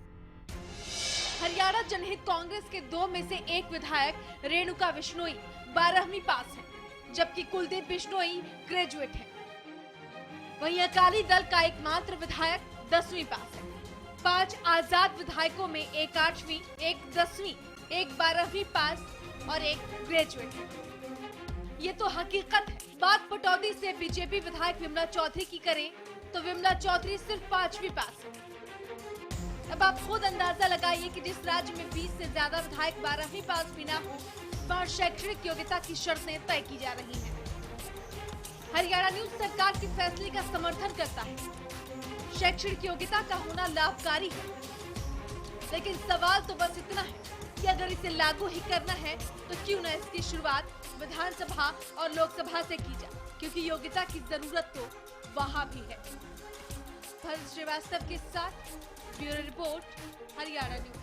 हरियाणा जनहित कांग्रेस के 2 में से एक विधायक रेणुका बिश्नोई 12वीं पास है, जबकि कुलदीप बिश्नोई ग्रेजुएट है। वहीं अकाली दल का एकमात्र विधायक 10वीं पास है। 5 आजाद विधायकों में एक 8वीं, एक 10वीं, एक 12वीं पास और एक ग्रेजुएट है। ये तो हकीकत है। बात पटौदी से बीजेपी विधायक विमला चौधरी की करें तो विमला चौधरी सिर्फ 5वीं पास है। अब आप खुद अंदाजा लगाइए कि जिस राज्य में 20 से ज्यादा विधायक 12वीं पास भी ना हो, वहाँ शैक्षणिक योग्यता की शर्तें तय की जा रही हैं। हरियाणा न्यूज सरकार के फैसले का समर्थन करता है। शैक्षणिक योग्यता का होना लाभकारी है, लेकिन सवाल तो बस इतना है कि अगर इसे लागू ही करना है तो क्यों न इसकी शुरुआत विधानसभा और लोकसभा से की जाए, क्योंकि योग्यता की जरूरत तो वहाँ भी है। भरत श्रीवास्तव के साथ ब्यूरो रिपोर्ट, हरियाणा न्यूज।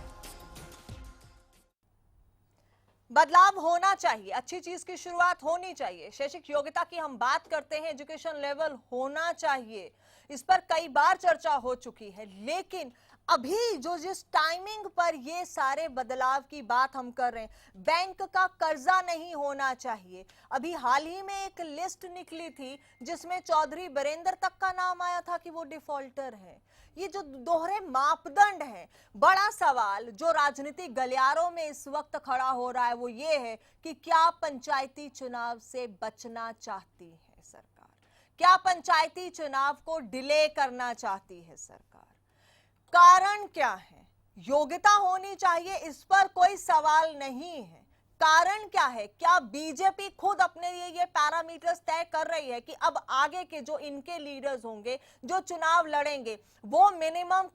बदलाव होना चाहिए, अच्छी चीज की शुरुआत होनी चाहिए। शैक्षिक योग्यता की हम बात करते हैं, एजुकेशन लेवल होना चाहिए, इस पर कई बार चर्चा हो चुकी है। लेकिन अभी जिस टाइमिंग पर ये सारे बदलाव की बात हम कर रहे हैं, बैंक का कर्जा नहीं होना चाहिए। अभी हाल ही में एक लिस्ट निकली थी जिसमें चौधरी बीरेंद्र तक का नाम आया था कि वो डिफॉल्टर है। ये जो दोहरे मापदंड हैं, बड़ा सवाल जो राजनीतिक गलियारों में इस वक्त खड़ा हो रहा है वो ये है कि क्या पंचायती चुनाव से बचना चाहती है सरकार? क्या पंचायती चुनाव को डिले करना चाहती है सरकार? कारण क्या है? योग्यता होनी चाहिए, इस पर कोई सवाल नहीं है। कारण क्या है? क्या बीजेपी खुद अपने लिए ये पैरामीटर्स तय कर रही है कि अब आगे के जो इनके लीडर्स होंगे, जो चुनाव लड़ेंगे, वो मिनिमम